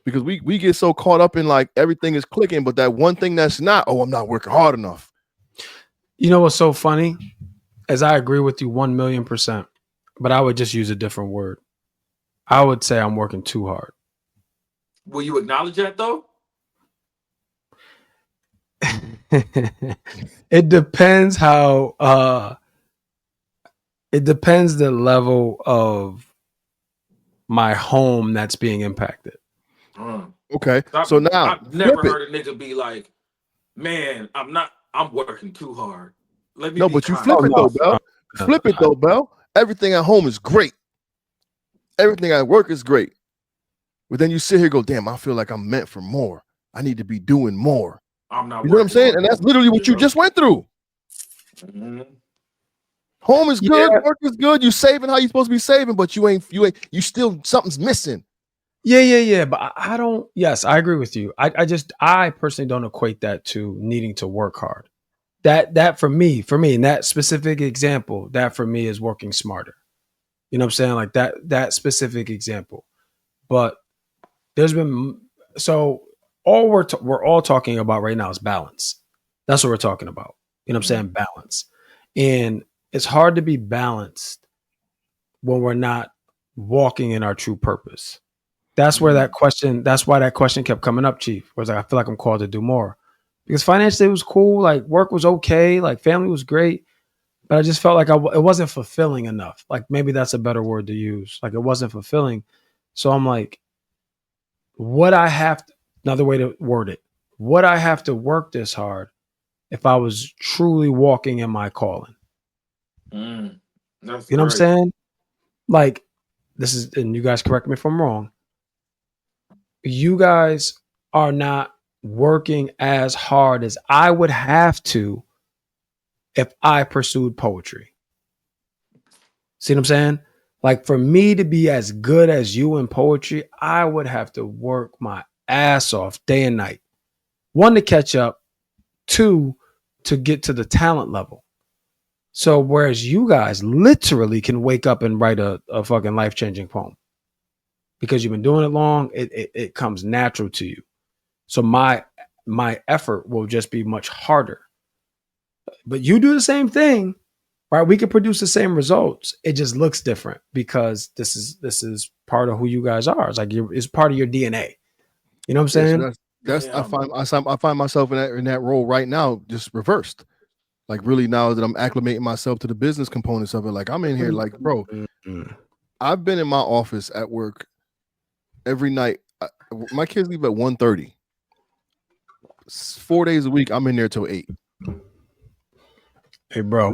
Because we get so caught up in like everything is clicking, but that one thing that's not, I'm not working hard enough. You know what's so funny? As I agree with you 1,000,000%, but I would just use a different word. I would say I'm working too hard. Will you acknowledge that though? It depends it depends the level of my home that's being impacted. Okay. So now I've never heard a nigga be like, man, I'm working too hard. Let me No, be but you kind. flip it though, Bell. Flip it though, Bell. Everything at home is great. Everything at work is great. But then you sit here and go, damn, I feel like I'm meant for more. I need to be doing more. I'm not. You know what I'm saying? And that's literally what you just went through. Mm-hmm. Home is good, work is good. You saving how you supposed to be saving, but you still something's missing. Yeah. But I don't. Yes, I agree with you. I personally don't equate that to needing to work hard. That for me, in that specific example, that for me is working smarter. You know what I'm saying? Like that specific example. But there's been all we're all talking about right now is balance. That's what we're talking about. You know what I'm saying? Balance. And it's hard to be balanced when we're not walking in our true purpose. That's where that's why that question kept coming up, Chief. Was like, I feel like I'm called to do more. Because financially it was cool, like work was okay, like family was great, but I just felt like it wasn't fulfilling enough. Like maybe that's a better word to use. Like it wasn't fulfilling. So I'm like, another way to word it, would I have to work this hard if I was truly walking in my calling? That's You know what I'm great. saying? Like and you guys correct me if I'm wrong. You guys are not working as hard as I would have to if I pursued poetry. See what I'm saying? Like for me to be as good as you in poetry, I would have to work my ass off day and night. One, to catch up. Two, to get to the talent level. So whereas you guys literally can wake up and write a fucking life-changing poem because you've been doing it long, it comes natural to you. So my effort will just be much harder. But you do the same thing, right? We can produce the same results. It just looks different because this is part of who you guys are. It's like it's part of your DNA. You know what I'm Yeah, saying? so that's Yeah. I find myself in that role right now, just reversed. Like really now that I'm acclimating myself to the business components of it. Like I'm in here, like, bro, Mm-hmm. I've been in my office at work every night. My kids leave at 1:30. 4 days a week, I'm in there till 8. Hey, bro,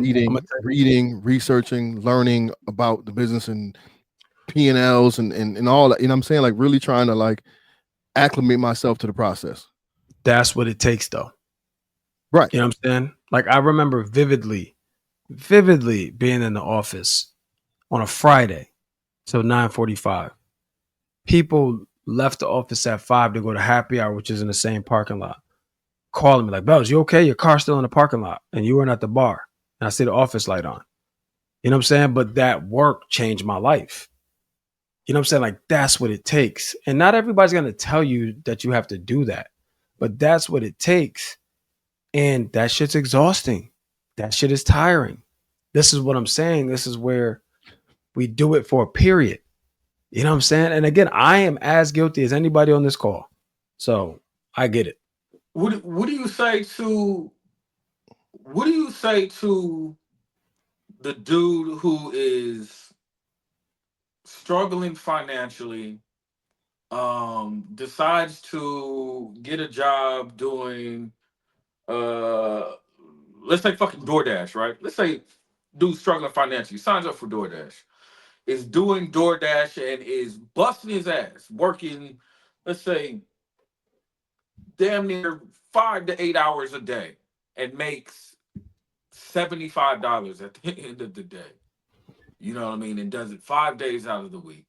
Reading, researching, learning about the business and P&Ls and all that. You know what I'm saying? Like really trying to like acclimate myself to the process. that's what it takes, though. Right. You know what I'm saying? Like I remember vividly being in the office on a Friday till 9:45. People left the office at 5 to go to happy hour, which is in the same parking lot. Calling me like, Bells, you okay? Your car's still in the parking lot and you weren't at the bar. And I see the office light on. You know what I'm saying? But that work changed my life. You know what I'm saying? Like that's what it takes. And not everybody's going to tell you that you have to do that. But that's what it takes. And that shit's exhausting. That shit is tiring. This is what I'm saying. This is where we do it for a period. You know what I'm saying? And again, I am as guilty as anybody on this call. So I get it. What do you say to the dude who is struggling financially, decides to get a job doing let's say fucking DoorDash, right? Let's say dude struggling financially, signs up for DoorDash, is doing DoorDash and is busting his ass, working, let's say, damn near 5 to 8 hours a day and makes $75 at the end of the day. You know what I mean? And does it 5 days out of the week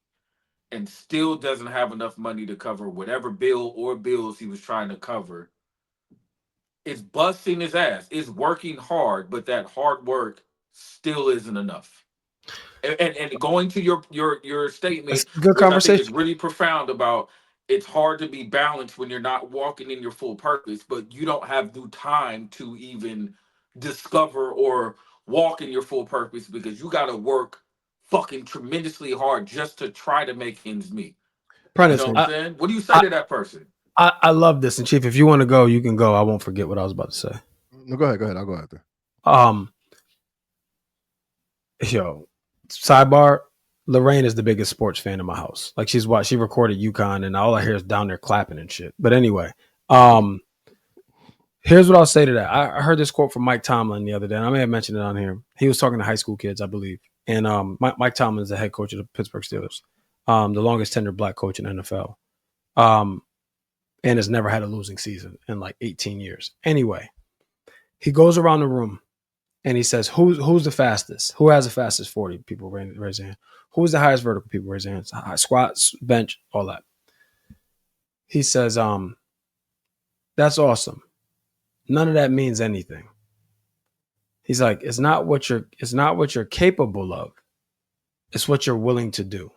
and still doesn't have enough money to cover whatever bill or bills he was trying to cover. It's busting his ass. It's working hard, but that hard work still isn't enough. And going to your That's statement, a good which I think is conversation. really profound about it's hard to be balanced when you're not walking in your full purpose, but you don't have the time to even discover or walk in your full purpose because you got to work fucking tremendously hard just to try to make ends meet. You Prentice, know what I'm I, saying? What do you say I, to that person? I love this. And Chief, if you want to go, you can go. I won't forget what I was about to say. No, go ahead. I'll go after. Um, yo, sidebar. Lorraine is the biggest sports fan in my house. Like she recorded UConn and all I hear is down there clapping and shit. But anyway, here's what I'll say to that. I heard this quote from Mike Tomlin the other day, and I may have mentioned it on here. He was talking to high school kids, I believe. And Mike Tomlin is the head coach of the Pittsburgh Steelers, the longest tenured black coach in the NFL, and has never had a losing season in like 18 years. Anyway, he goes around the room and he says, "Who's the fastest? Who has the fastest 40?" People raise their hand. Who's the highest vertical? People raise their hands. Squats, bench, all that. He says, "That's awesome. None of that means anything." He's like, it's not what you're capable of. It's what you're willing to do.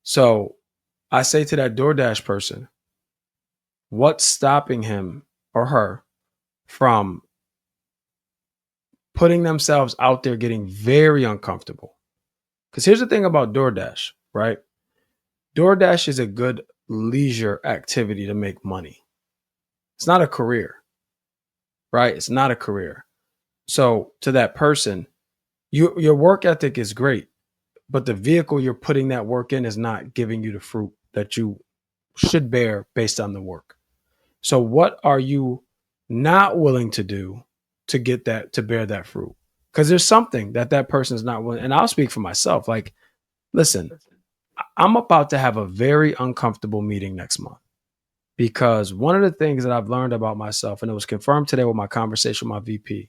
So I say to that DoorDash person, what's stopping him or her from putting themselves out there getting very uncomfortable? Because here's the thing about DoorDash, right? DoorDash is a good leisure activity to make money. It's not a career, right? It's not a career. So to that person, your work ethic is great, but the vehicle you're putting that work in is not giving you the fruit that you should bear based on the work. So what are you not willing to do to get that, to bear that fruit? Because there's something that person's not willing. And I'll speak for myself. Like, listen, I'm about to have a very uncomfortable meeting next month because one of the things that I've learned about myself, and it was confirmed today with my conversation with my VP,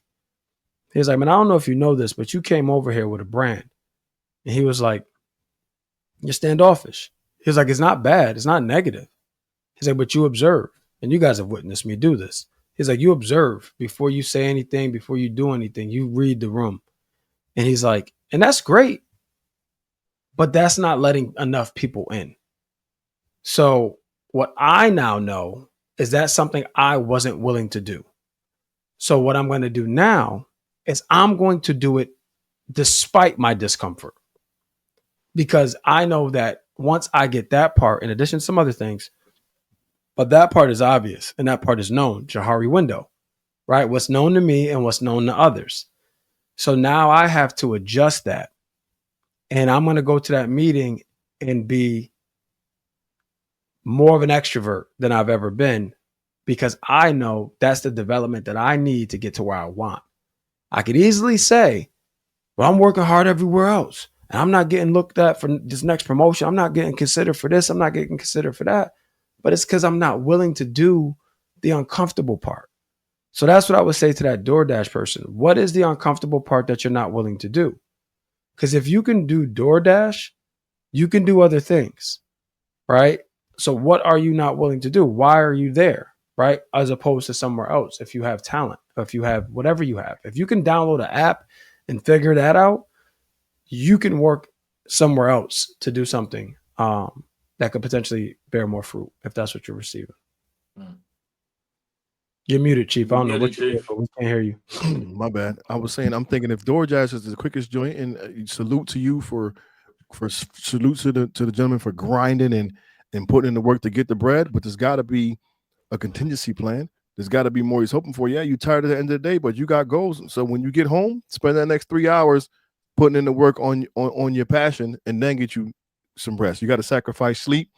he was like, man, I don't know if you know this, but you came over here with a brand. And he was like, you're standoffish. He was like, it's not bad. It's not negative. He's like, but you observe, and you guys have witnessed me do this. He's like, you observe before you say anything, before you do anything, you read the room. And he's like, and that's great, but that's not letting enough people in. So what I now know is that's something I wasn't willing to do. So what I'm going to do now is I'm going to do it despite my discomfort, because I know that once I get that part, in addition to some other things, but that part is obvious and that part is known, Johari window, right? What's known to me and what's known to others. So now I have to adjust that. And I'm going to go to that meeting and be more of an extrovert than I've ever been, because I know that's the development that I need to get to where I want. I could easily say, well, I'm working hard everywhere else and I'm not getting looked at for this next promotion. I'm not getting considered for this. I'm not getting considered for that. But it's because I'm not willing to do the uncomfortable part. So that's what I would say to that DoorDash person. What is the uncomfortable part that you're not willing to do? Because if you can do DoorDash, you can do other things, right? So what are you not willing to do? Why are you there, right? As opposed to somewhere else. If you have talent, if you have whatever you have, if you can download an app and figure that out, you can work somewhere else to do something that could potentially bear more fruit if that's what you're receiving. Mm. You're muted, Chief. I don't know Muted, what you're doing, Chief. but we can't hear you. My bad. I was saying, I'm thinking if DoorDash is the quickest joint, and salute to you for salute to the gentleman for grinding and putting in the work to get the bread. But there's got to be a contingency plan. There's got to be more he's hoping for. Yeah, you tired at the end of the day, but you got goals. So when you get home, spend that next 3 hours putting in the work on your passion, and then get you some rest. You got to sacrifice sleep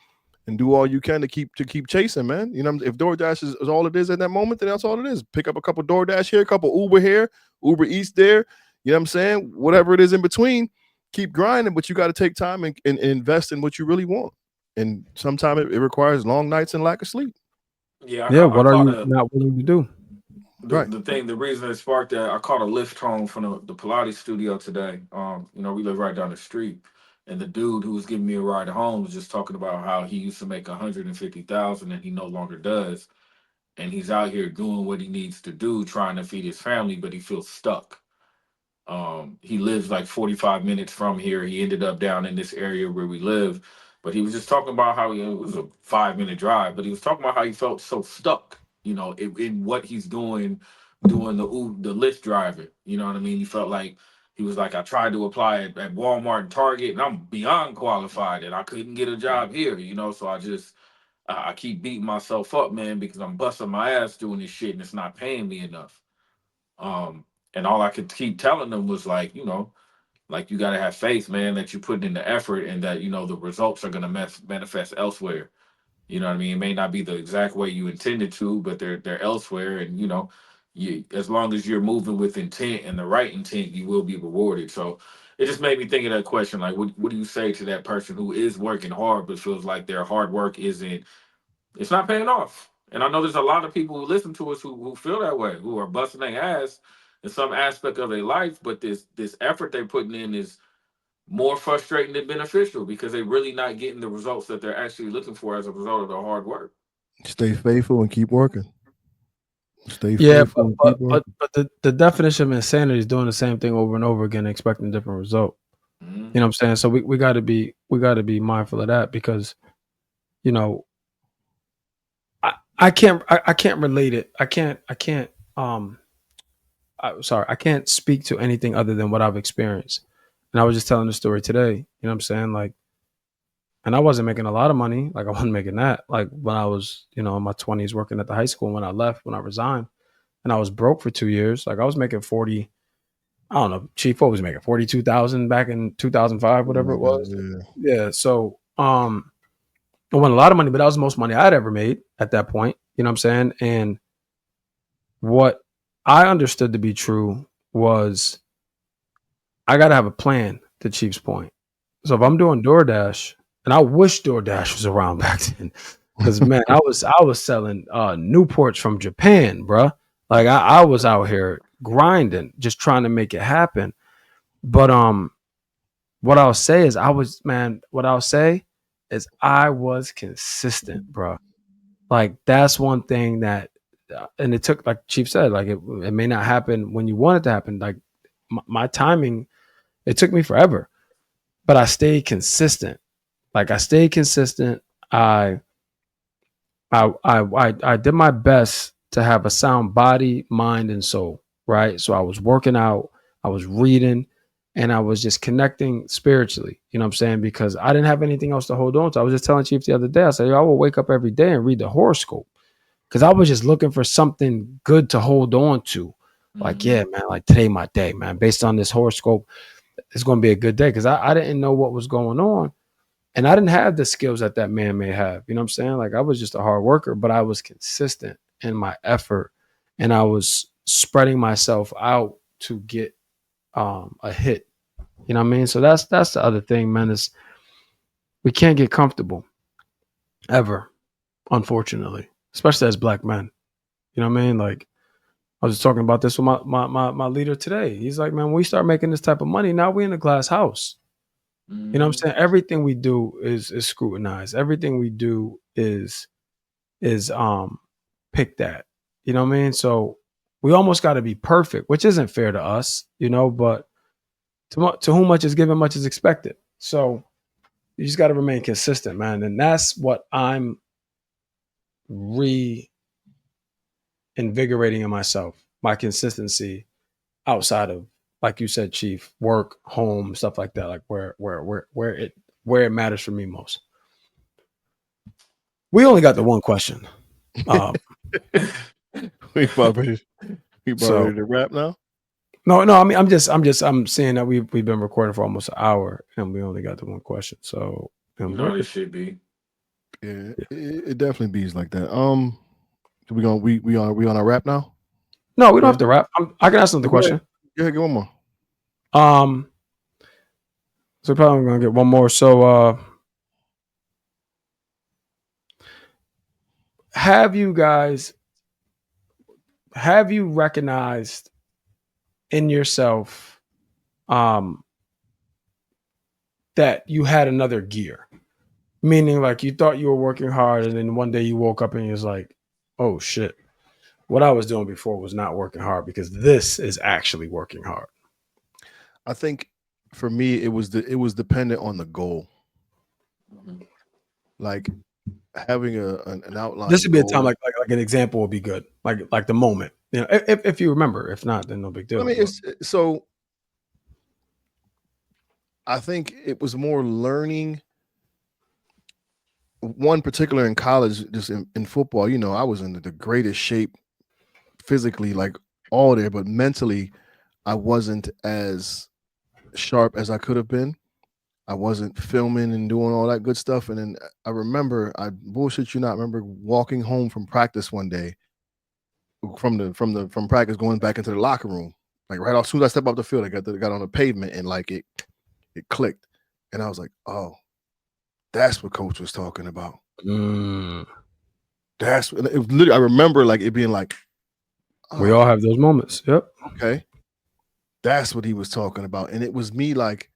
and do all you can to keep chasing, man. You know, if DoorDash is all it is at that moment, then that's all it is. Pick up a couple DoorDash here, a couple Uber here, Uber Eats there. You know what I'm saying? Whatever it is in between, keep grinding, but you got to take time and invest in what you really want. And sometimes it requires long nights and lack of sleep. Yeah, Yeah, I what are caught you a not willing to do? Right. the reason it sparked that, I caught a lift home from the Pilates studio today. We live right down the street, and the dude who was giving me a ride home was just talking about how he used to make 150,000 and he no longer does, and he's out here doing what he needs to do, trying to feed his family, but he feels stuck. He lives like 45 minutes from here. He ended up down in this area where we live, but he was just talking about how it was a 5 minute drive, but he was talking about how he felt so stuck, in what he's doing the Lyft driving. You know what I mean? He felt like he was like, I tried to apply at Walmart and Target, and I'm beyond qualified, and I couldn't get a job here. So I keep beating myself up, man, because I'm busting my ass doing this shit and it's not paying me enough. And all I could keep telling them was like, like you got to have faith, man, that you're putting in the effort and that, the results are going to manifest elsewhere. You know what I mean? It may not be the exact way you intended to, but they're elsewhere. And, as long as you're moving with intent and the right intent, you will be rewarded. So it just made me think of that question. Like, what do you say to that person who is working hard, but feels like their hard work it's not paying off? And I know there's a lot of people who listen to us who feel that way, who are busting their ass in some aspect of their life, but this effort they're putting in is more frustrating than beneficial because they're really not getting the results that they're actually looking for as a result of their hard work. Stay faithful and keep working. Stay Yeah, faithful and keep working. but the definition of insanity is doing the same thing over and over again, expecting a different result. Mm-hmm. You know what I'm saying? So we got to be mindful of that, because you know I can't relate it. I can't I can't speak to anything other than what I've experienced. And I was just telling the story today. You know what I'm saying? Like, and I wasn't making a lot of money. Like, I wasn't making that. Like when I was, in my 20s working at the high school, when I resigned, and I was broke for 2 years. Like I was making 40. I don't know. Chief O was making 42,000 back in 2005, whatever it Like that, was. yeah. Yeah. So I won a lot of money, but that was the most money I'd ever made at that point. You know what I'm saying? And what I understood to be true was I got to have a plan, to Chief's point. So if I'm doing DoorDash, and I wish DoorDash was around back then, because man, I was selling Newports from Japan, bruh. Like I was out here grinding, just trying to make it happen. But what I'll say is I was consistent, bro. Like that's one thing that and it took, like Chief said, like it may not happen when you want it to happen. Like my timing, it took me forever, but I stayed consistent. Like I stayed consistent. I did my best to have a sound body, mind, and soul. Right. So I was working out, I was reading, and I was just connecting spiritually. You know what I'm saying? Because I didn't have anything else to hold on to. I was just telling Chief the other day, I said, I will wake up every day and read the horoscope. Because I was just looking for something good to hold on to. Like, yeah, man, like today my day, man. Based on this horoscope, it's going to be a good day. Because I didn't know what was going on. And I didn't have the skills that man may have. You know what I'm saying? Like I was just a hard worker, but I was consistent in my effort. And I was spreading myself out to get a hit. You know what I mean? So that's the other thing, man, is we can't get comfortable ever, unfortunately, especially as Black men. You know what I mean? Like I was just talking about this with my leader today. He's like, man, when we start making this type of money, now we're in a glass house. You know what I'm saying? Everything we do is scrutinized. Everything we do is picked at. You know what I mean? So we almost got to be perfect, which isn't fair to us, you know, but to whom much is given, much is expected. So you just got to remain consistent, man. And that's what I'm reinvigorating in myself, my consistency outside of, like you said, Chief, work, home, stuff like that, like where it matters for me most. We only got the one question. We about ready to wrap now. No. I mean, I'm saying that we've been recording for almost an hour and we only got the one question. So it should be. Yeah, it definitely bees like that. We on a wrap now? No, we don't have to wrap. I can ask another question. Yeah, get one more. So probably gonna get one more. So have you recognized in yourself that you had another gear? Meaning like you thought you were working hard and then one day you woke up and you was like, oh shit, what I was doing before was not working hard because this is actually working hard. I think for me it was dependent on the goal. Like having an outline. This would be a time like an example would be good. Like the moment. You know, if you remember. If not, then no big deal. I mean, I think it was more learning. One particular in college, just in football, you know, I was in the greatest shape physically, like all there, but mentally, I wasn't as sharp as I could have been. I wasn't filming and doing all that good stuff. And then I remember, I bullshit you not, remember walking home from practice one day, from practice, going back into the locker room, like right as soon as I stepped off the field, I got on the pavement and like it clicked, and I was like, oh. That's what coach was talking about. That's it was literally, I remember like it being like, oh, we all have those moments. Yep. Okay. That's what he was talking about. And it was me like,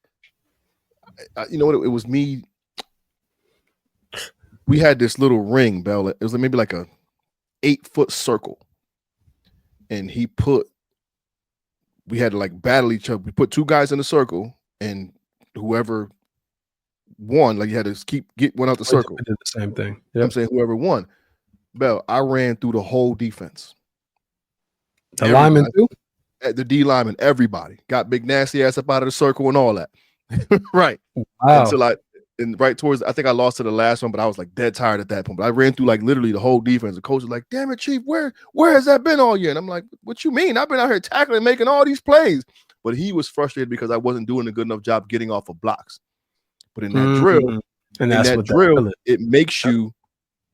you know what? It was me. We had this little ring, Bell. It was maybe like a 8-foot circle. And we had to like battle each other. We put two guys in the circle and whoever won, like you had to get one out the circle. We did the same thing. Yep. You know I'm saying whoever won. Bell, I ran through the whole defense. The lineman too? The D lineman, everybody got big nasty ass up out of the circle and all that. Right. Wow. Right towards, I think I lost to the last one, but I was like dead tired at that point. But I ran through like literally the whole defense. The coach was like, damn it, Chief, where has that been all year? And I'm like, what you mean? I've been out here tackling and making all these plays. But he was frustrated because I wasn't doing a good enough job getting off of blocks. But in that drill, it makes you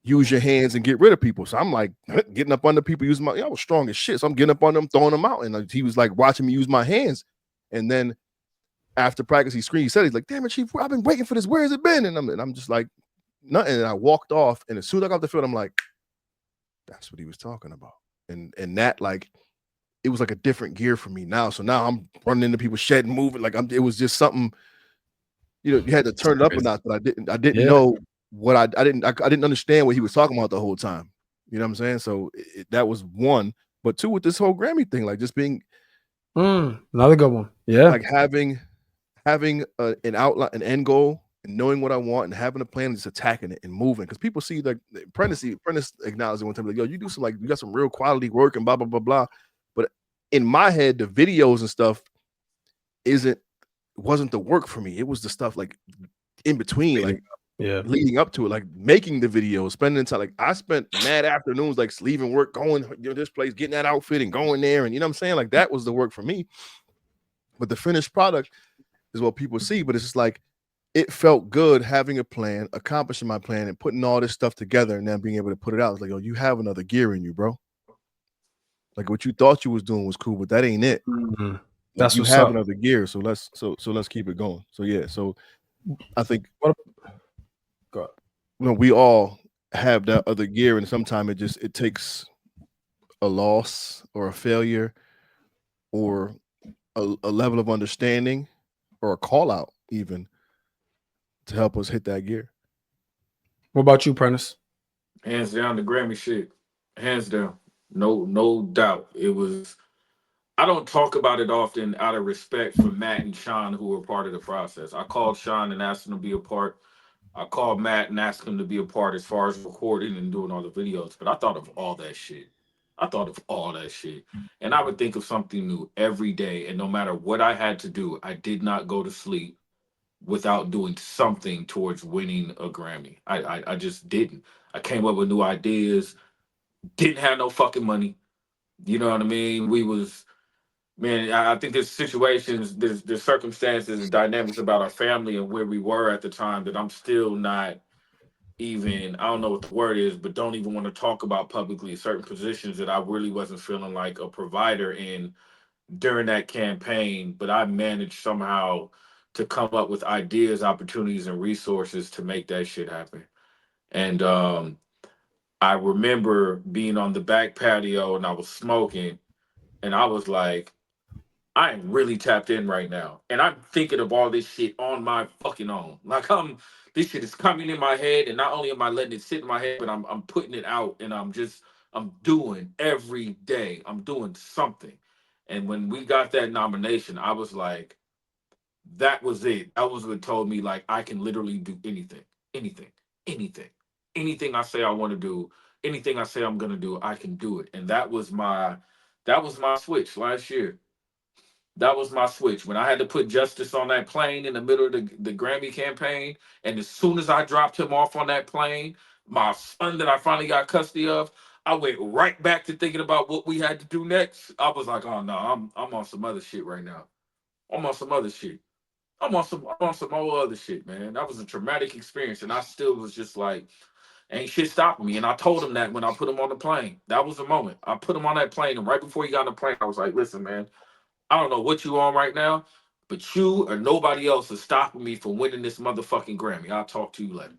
use your hands and get rid of people. So I'm like getting up under people, using I was strong as shit. So I'm getting up on them, throwing them out. And he was like watching me use my hands. And then after practice, he screamed, he said, he's like, damn it, Chief, I've been waiting for this. Where has it been? And I'm just like, nothing. And I walked off. And as soon as I got off the field, I'm like, that's what he was talking about. And that, like, it was like a different gear for me now. So now I'm running into people, shedding, moving. Like it was just something, you know, you had to turn it up a notch, but I didn't know what I didn't understand what he was talking about the whole time. You know what I'm saying? So that was one. But two, with this whole Grammy thing, like just being another good one. Yeah. like having an outline, an end goal, and knowing what I want and having a plan and just attacking it and moving. Because people see like Prentice acknowledged it one time, like, yo, you do some like you got some real quality work and blah blah blah blah. But in my head, the videos and stuff wasn't the work for me. It was the stuff like in between, like leading up to it, like making the video, spending time. Like I spent mad afternoons like leaving work, going this place, getting that outfit and going there. And you know what I'm saying? Like that was the work for me. But the finished product is what people see. But it's just like it felt good having a plan, accomplishing my plan, and putting all this stuff together and then being able to put it out. It's like, oh, you have another gear in you, bro. Like what you thought you was doing was cool, but that ain't it. Mm-hmm. Like That's you what's have up. another gear. So let's keep it going. So yeah. So I think we all have that other gear, and sometimes it takes a loss or a failure or a level of understanding or a call out even to help us hit that gear. What about you, Prentice? Hands down, the Grammy shit. Hands down. No doubt. It was. I don't talk about it often out of respect for Matt and Sean, who were part of the process. I called Sean and asked him to be a part. I called Matt and asked him to be a part as far as recording and doing all the videos. But I thought of all that shit. And I would think of something new every day. And no matter what I had to do, I did not go to sleep without doing something towards winning a Grammy. I just didn't. I came up with new ideas, didn't have no fucking money. You know what I mean? We was man, I think there's situations, there's circumstances and dynamics about our family and where we were at the time that I'm still not even, I don't know what the word is, but don't even want to talk about publicly. Certain positions that I really wasn't feeling like a provider in during that campaign, but I managed somehow to come up with ideas, opportunities, and resources to make that shit happen. And I remember being on the back patio and I was smoking, and I was like, I am really tapped in right now. And I'm thinking of all this shit on my fucking own. Like this shit is coming in my head, and not only am I letting it sit in my head, but I'm putting it out, and I'm doing every day. I'm doing something. And when we got that nomination, I was like, that was it. That was what told me like I can literally do anything, anything, anything, anything I say I want to do, anything I say I'm gonna do, I can do it. And that was my switch last year. That was my switch. When I had to put Justice on that plane in the middle of the Grammy campaign, and as soon as I dropped him off on that plane, my son that I finally got custody of, I went right back to thinking about what we had to do next. I was like, oh no, I'm on some other shit right now. I'm on some other shit. I'm on some whole other shit, man. That was a traumatic experience, and I still was just like, ain't shit stopping me. And I told him that when I put him on the plane. That was the moment. I put him on that plane, and right before he got on the plane, I was like, listen, man, I don't know what you on right now, but you or nobody else is stopping me from winning this motherfucking Grammy. I'll talk to you later.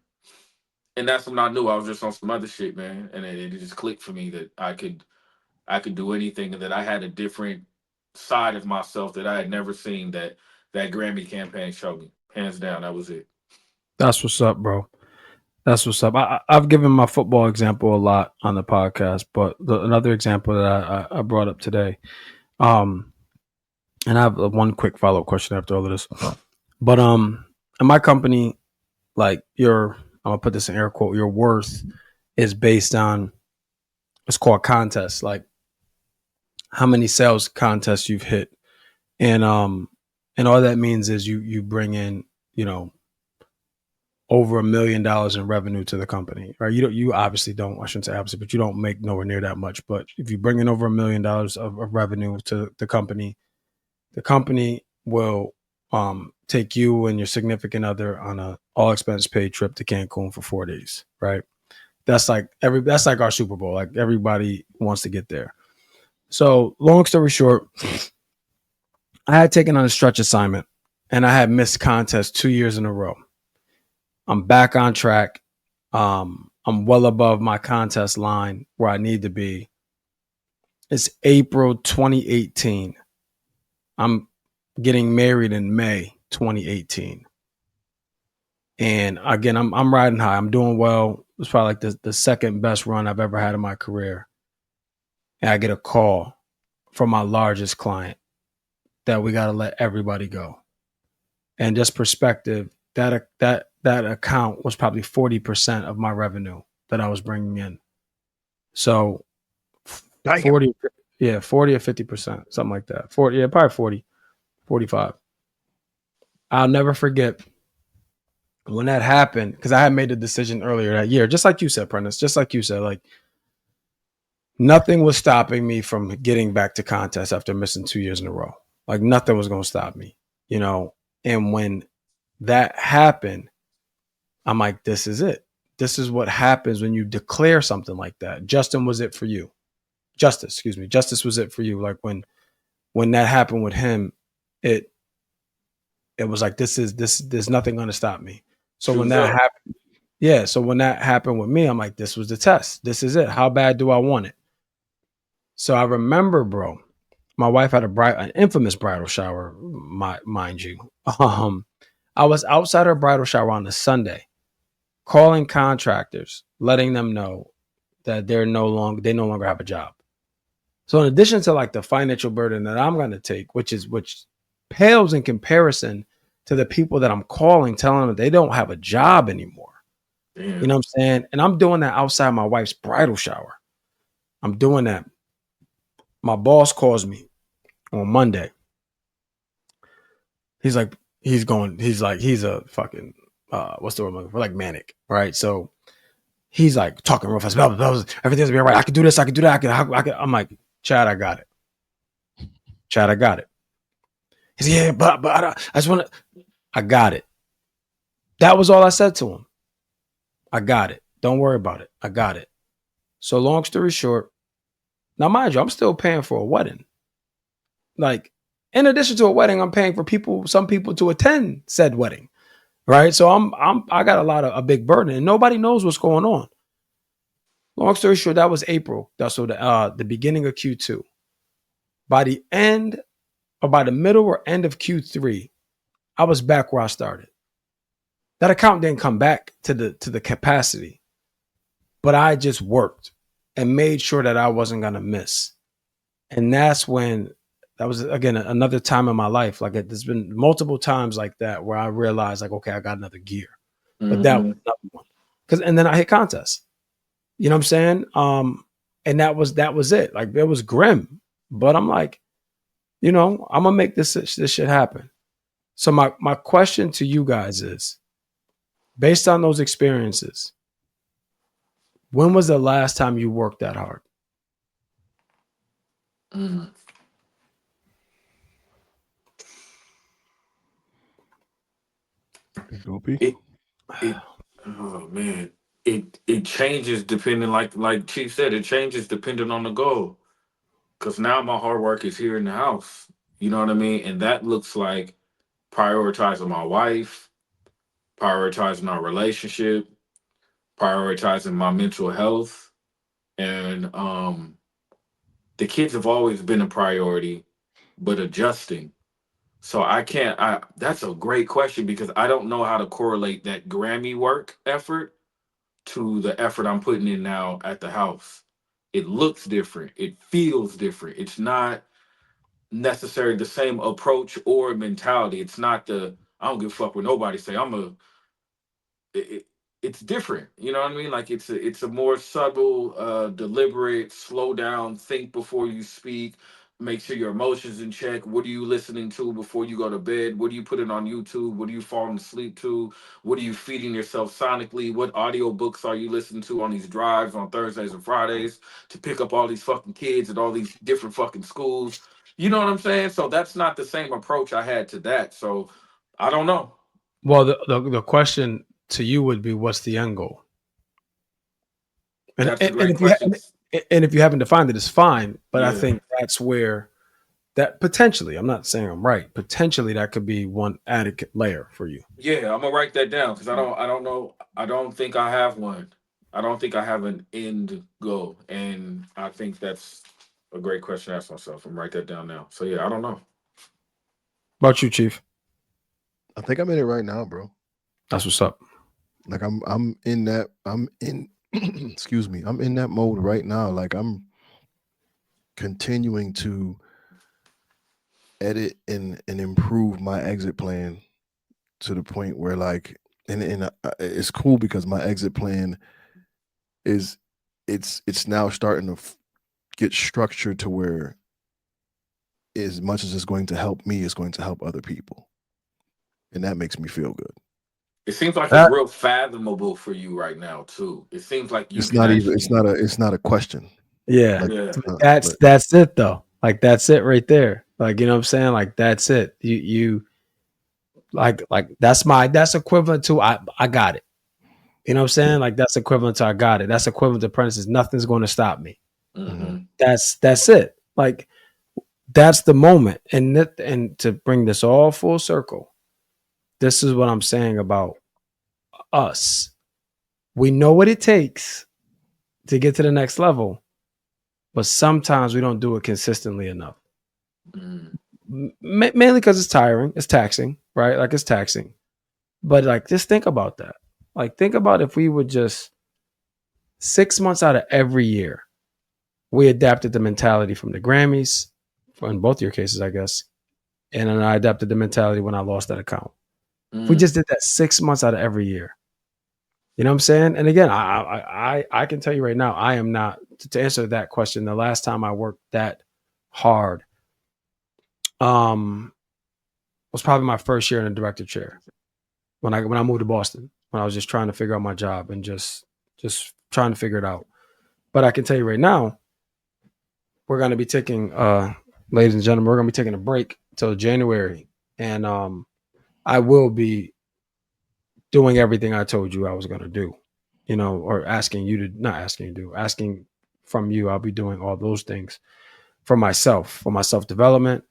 And that's when I knew I was just on some other shit, man. And it just clicked for me that I could do anything, and that I had a different side of myself that I had never seen, that Grammy campaign showed me. Hands down, that was it. That's what's up, bro. That's what's up. I've given my football example a lot on the podcast, but another example that I brought up today, and I have one quick follow up question after all of this. But in my company, like I'm gonna put this in air quote, your worth is based on, it's called contests, like how many sales contests you've hit, and all that means is you bring in, over $1 million in revenue to the company, right? You obviously don't, I shouldn't say obviously, but you don't make nowhere near that much. But if you bring in over $1 million of revenue to the company will take you and your significant other on a all expense paid trip to Cancun for 4 days, right? That's like our Super Bowl. Like everybody wants to get there. So long story short, I had taken on a stretch assignment and I had missed contests 2 years in a row. I'm back on track. I'm well above my contest line where I need to be. It's April 2018. I'm getting married in May 2018. And again, I'm riding high. I'm doing well. was probably like the second best run I've ever had in my career. And I get a call from my largest client that we got to let everybody go. And just perspective, that account was probably 40% of my revenue that I was bringing in. So 40, 40 or 50%, something like that. 40, yeah, probably 40, 45. I'll never forget when that happened, because I had made a decision earlier that year, just like you said, Prentice, just like you said, like nothing was stopping me from getting back to contests after missing 2 years in a row. Like nothing was going to stop me, you know? And when that happened, I'm like, this is it. This is what happens when you declare something like that. Justin was it for you. Justice was it for you. Like when that happened with him, it was like, there's nothing going to stop me. So when that happened, yeah. So when that happened with me, I'm like, this was the test. This is it. How bad do I want it? So I remember, bro, my wife had an infamous bridal shower, mind you. I was outside her bridal shower on a Sunday, calling contractors, letting them know that they no longer have a job. So in addition to like the financial burden that I'm going to take, which pales in comparison to the people that I'm calling, telling them they don't have a job anymore. Damn. You know what I'm saying? And I'm doing that outside my wife's bridal shower. I'm doing that. My boss calls me on Monday. He's like, he's a fucking, what's the word I'm looking for? Like manic, right? So he's like talking real fast. Blah, blah, blah, everything's gonna be all right. I can do this. I can do that. I'm like, Chad, I got it. Chad, I got it. He's like, yeah, but I just want to, I got it. That was all I said to him. I got it. Don't worry about it. I got it. So long story short, now mind you, I'm still paying for a wedding. Like, in addition to a wedding, I'm paying for some people to attend said wedding, right? So I got a big burden, and nobody knows what's going on. Long story short, that was April. That's so the beginning of Q2. By the end, or by the middle or end of Q3, I was back where I started. That account didn't come back to the capacity, but I just worked and made sure that I wasn't gonna miss. And that's when, that was again another time in my life. Like there's been multiple times like that where I realized like, okay, I got another gear. But that was another one. And then I hit contests. You know what I'm saying? And that was it. Like it was grim. But I'm like, you know, I'm gonna make this shit happen. So my question to you guys is, based on those experiences, when was the last time you worked that hard? Oh man, it changes depending, like Chief said, it changes depending on the goal. Because now my hard work is here in the house. You know what I mean? And that looks like prioritizing my wife, prioritizing our relationship, prioritizing my mental health, and the kids have always been a priority, but adjusting. So that's a great question because I don't know how to correlate that Grammy work effort to the effort I'm putting in now at the house. It looks different. It feels different. It's not necessarily the same approach or mentality. It's not I don't give a fuck what nobody say. It, it's different. You know what I mean? Like it's a more subtle, deliberate, slow down, think before you speak, make sure your emotions in check. What are you listening to before you go to bed? What are you putting on YouTube? What are you falling asleep to? What are you feeding yourself sonically? What audio books are you listening to on these drives on Thursdays and Fridays to pick up all these fucking kids at all these different fucking schools? You know what I'm saying? So that's not the same approach I had to that. So I don't know. Well, the question to you would be, what's the end goal? That's a great question. And if you haven't defined it, it's fine. But yeah. I think that's where that potentially, I'm not saying I'm right, potentially that could be one added layer for you. Yeah, I'm gonna write that down because I don't know. I don't think I have one. I don't think I have an end goal. And I think that's a great question to ask myself. I'm write that down now. So yeah, I don't know. About you, Chief? I think I'm in it right now, bro. That's what's up. Like I'm in that I'm in excuse me, I'm in that mode right now. Like I'm continuing to edit and improve my exit plan to the point where like and it's cool because my exit plan is it's now starting to get structured to where as much as it's going to help me, it's going to help other people, and that makes me feel good. It seems like it's That, real fathomable for you right now too. It seems like you It's can not even actually, it's not a question. yeah, Like yeah. like that's it though. Like that's it right there. Like you know what I'm saying? Like that's it. You like that's equivalent to I got it. You know what I'm yeah. saying? Like that's equivalent to I got it. That's equivalent to Prentice. Nothing's going to stop me. Mhm. Hmm. That's it. Like that's the moment. And to bring this all full circle, this is what I'm saying about us. We know what it takes to get to the next level, but sometimes we don't do it consistently enough. Hmm. Mainly because it's tiring, it's taxing, right? Like it's taxing. But like, just think about that. Like, think about if we would just 6 months out of every year, we adapted the mentality from the Grammys, in both your cases, I guess, and then I adapted the mentality when I lost that account. If we Mm. just did that 6 months out of every year, you know what I'm saying? And again, I can tell you right now, I am not to answer that question. The last time I worked that hard, um, was probably my first year in a director chair when I moved to Boston. When I was just trying to figure out my job and just trying to figure it out. But I can tell you right now, we're going to be taking, ladies and gentlemen, we're going to be taking a break till January, and I will be doing everything I told you I was going to do, you know, or asking you to not asking you to do, asking from you. I'll be doing all those things for my self development,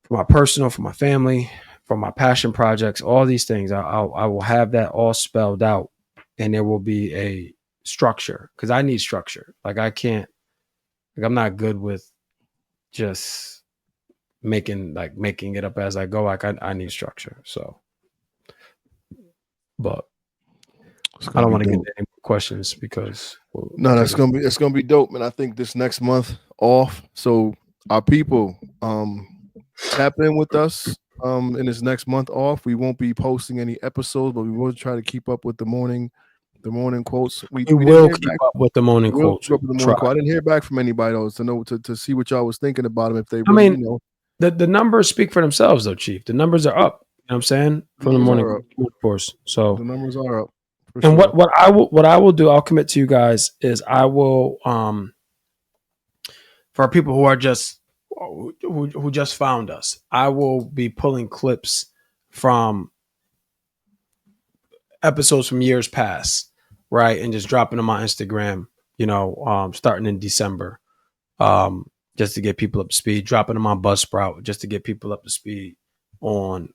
for my personal, for my family, for my passion projects, all these things. I will have that all spelled out, and there will be a structure because I need structure. Like I can't, like I'm not good with just making it up as I go. Like I need structure. So, but It's I gonna don't be want to get dope. into any more questions because we'll No, take that's us. gonna be it's gonna be dope, man. I think this next month off. So our people, tap in with us in this next month off. We won't be posting any episodes, but we will try to keep up with the morning quotes. We We we didn't will hear keep back. up with the morning We'll quotes. keep up with the Try. morning quote. I didn't hear back from anybody else to know to see what y'all was thinking about them. If they I really, mean, the numbers speak for themselves, though, Chief. The numbers are up. You know what I'm saying the from the numbers morning are up. course. The So, numbers are up for and sure. what I will do, I'll commit to you guys is I will for people who are just who just found us, I will be pulling clips from episodes from years past, right, and just dropping them on Instagram. You know, starting in December, just to get people up to speed. Dropping them on Buzzsprout just to get people up to speed on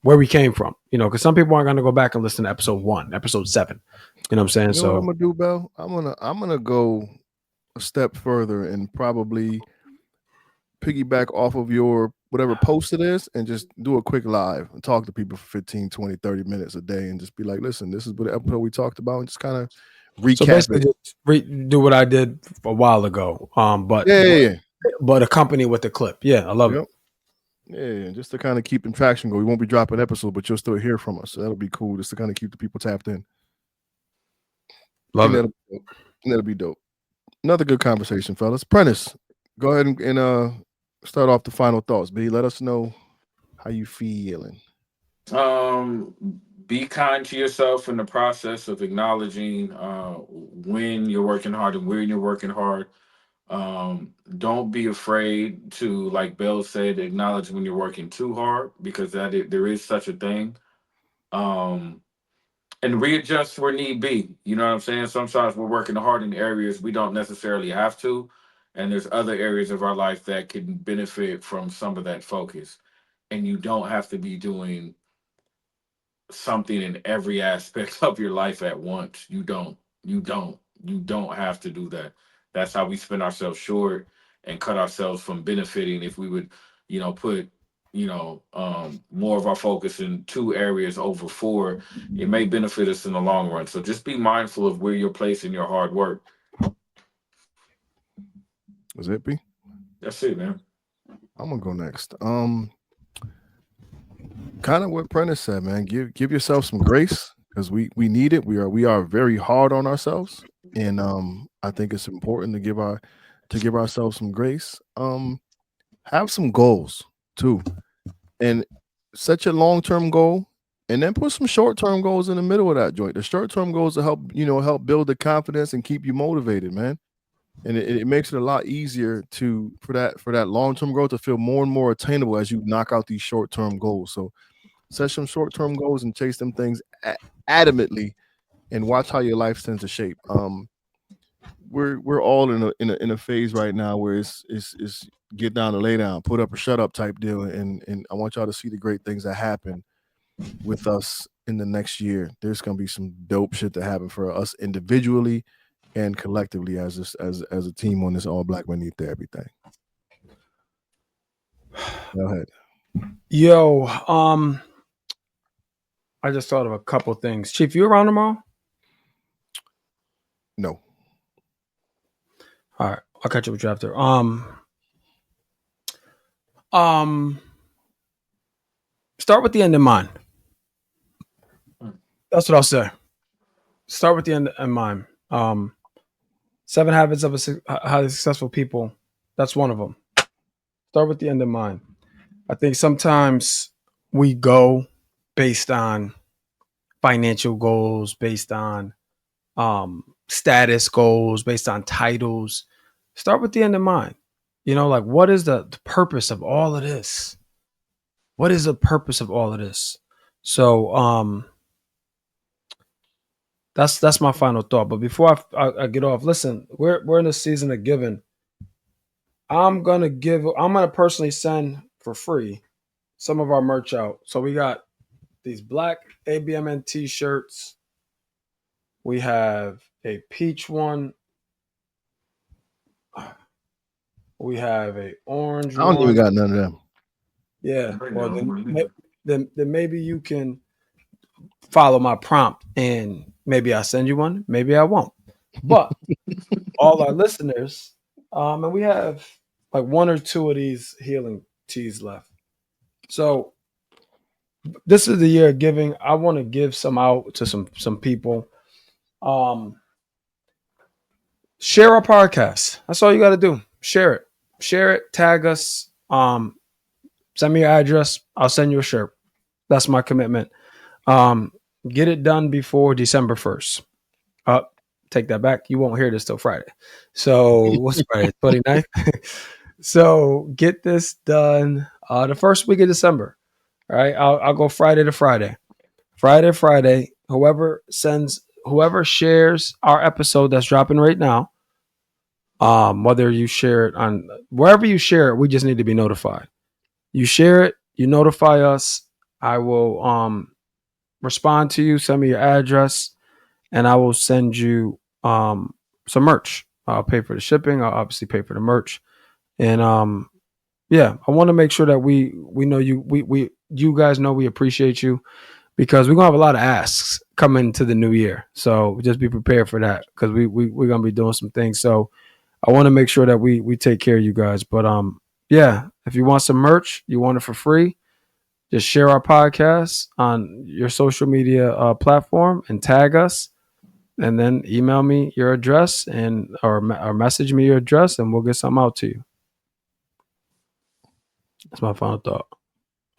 where we came from. You know, because some people aren't going to go back and listen to episode 1, episode 7. You know what I'm saying? You know what I'm So gonna do, Bell? I'm gonna go a step further and probably piggyback off of your whatever post it is and just do a quick live and talk to people for 15, 20, 30 minutes a day and just be like, listen, this is what the episode we talked about and just kind of so recap basically, it. just do what I did a while ago. But Yeah, but yeah, yeah. but accompany with the clip. Yeah, I love it. Yep. Yeah, yeah, just to kind of keep in traction go. We won't be dropping episodes, but you'll still hear from us. So that'll be cool just to kind of keep the people tapped in. I think Love it. that'll be dope. Another good conversation, fellas. Prentice, go ahead and start off the final thoughts, B. Let us know how you feeling. Um, be kind to yourself in the process of acknowledging when you're working hard and where you're working hard. Don't be afraid to, like Bell said, acknowledge when you're working too hard because there is such a thing. Um, and readjust where need be. You know what I'm saying? Sometimes we're working hard in areas we don't necessarily have to, and there's other areas of our life that can benefit from some of that focus. And you don't have to be doing something in every aspect of your life at once. You don't have to do that. That's how we spend ourselves short and cut ourselves from benefiting if we would, put more of our focus in 2 areas over 4, it may benefit us in the long run. So just be mindful of where you're placing your hard work. Was it B? That's it, man. I'm gonna go next. Kind of what Prentice said, man. Give yourself some grace because we need it. We are very hard on ourselves, and I think it's important to give ourselves some grace. Have some goals too, and set your long term goal, and then put some short term goals in the middle of that joint. The short term goals to help build the confidence and keep you motivated, man. And it makes it a lot easier for that long term growth to feel more and more attainable as you knock out these short term goals. So set some short term goals and chase them things adamantly, and watch how your life tends to shape. We're all in a phase right now where it's get down and lay down, put up or shut up type deal, and I want y'all to see the great things that happen with us in the next year. There's gonna be some dope shit to happen for us individually and collectively as a team on this All Black Men Need Therapy thing. Go ahead. Yo, I just thought of a couple things. Chief, you around tomorrow? No. All right, I'll catch up with you after. Start with the end in mind. That's what I'll say. Start with the end in mind. 7 habits of highly successful people. That's one of them. Start with the end in mind. I think sometimes we go based on financial goals, based on status goals, based on titles. Start with the end in mind. Like, what is the purpose of all of this? What is the purpose of all of this? So that's my final thought. But before I get off, listen, we're in the season of giving. I'm gonna personally send for free some of our merch out. So we got these black ABMN t-shirts. We have a peach one. We have a orange I don't one. even got none of them. Yeah. Well, then maybe you can follow my prompt and maybe I'll send you one. Maybe I won't. But all our listeners, and we have like 1 or 2 of these healing teas left. So this is the year of giving. I want to give some out to some people. Share our podcast. That's all you got to do. Share it. Tag us. Send me your address. I'll send you a shirt. That's my commitment. Get it done before December 1st. Take that back. You won't hear this till Friday. So what's Friday? 29th. So get this done the first week of December. All right. I'll go Friday to Friday. Friday. Whoever shares our episode that's dropping right now, whether you share it on wherever you share it, we just need to be notified. You share it, you notify us. I will respond to you, send me your address, and I will send you some merch. I'll pay for the shipping. I'll obviously pay for the merch. And I want to make sure that we know you guys know we appreciate you, because we're gonna have a lot of asks coming to the new year. So just be prepared for that, because we're gonna be doing some things. So I want to make sure that we take care of you guys. But if you want some merch, you want it for free, just share our podcast on your social media platform and tag us, and then email me your address or message me your address, and we'll get something out to you. That's my final thought.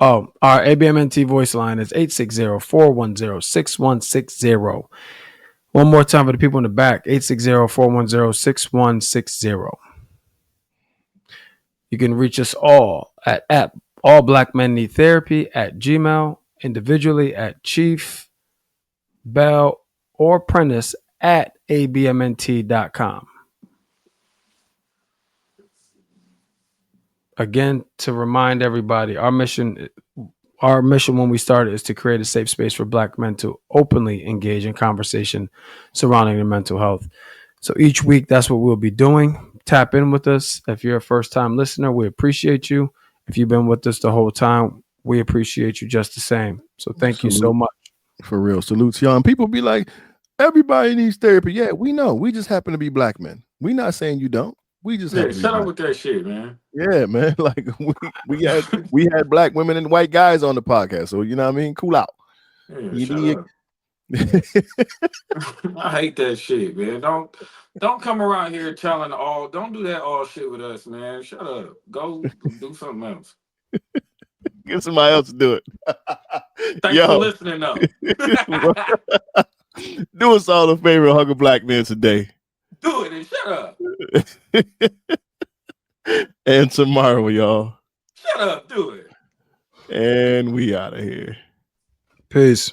Oh, our ABMNT voice line is 860-410-6160. One more time for the people in the back, 860-410-6160. You can reach us all at All Black Men Need Therapy at Gmail, individually at Chief, Bell, or Prentice at abmnt.com. Again, to remind everybody, our mission when we started is to create a safe space for Black men to openly engage in conversation surrounding their mental health. So each week, that's what we'll be doing. Tap in with us. If you're a first-time listener, we appreciate you. If you've been with us the whole time, we appreciate you just the same. So thank you so much. For real. Salute to y'all. And people be like, everybody needs therapy. Yeah, we know. We just happen to be black men. We not saying you don't. We just happen to be shut black. up with that shit, man. Yeah, man. Like we had black women and white guys on the podcast. So you know what I mean? Cool out. Yeah, shut up. I hate that shit, man. Don't come around here telling don't do that all shit with us, man. Shut up. Go do something else. Get somebody else to do it. Thanks for listening, though. Do us all a favor, hug a black man today. Do it and shut up. And tomorrow, y'all. Shut up, do it. And we out of here. Peace.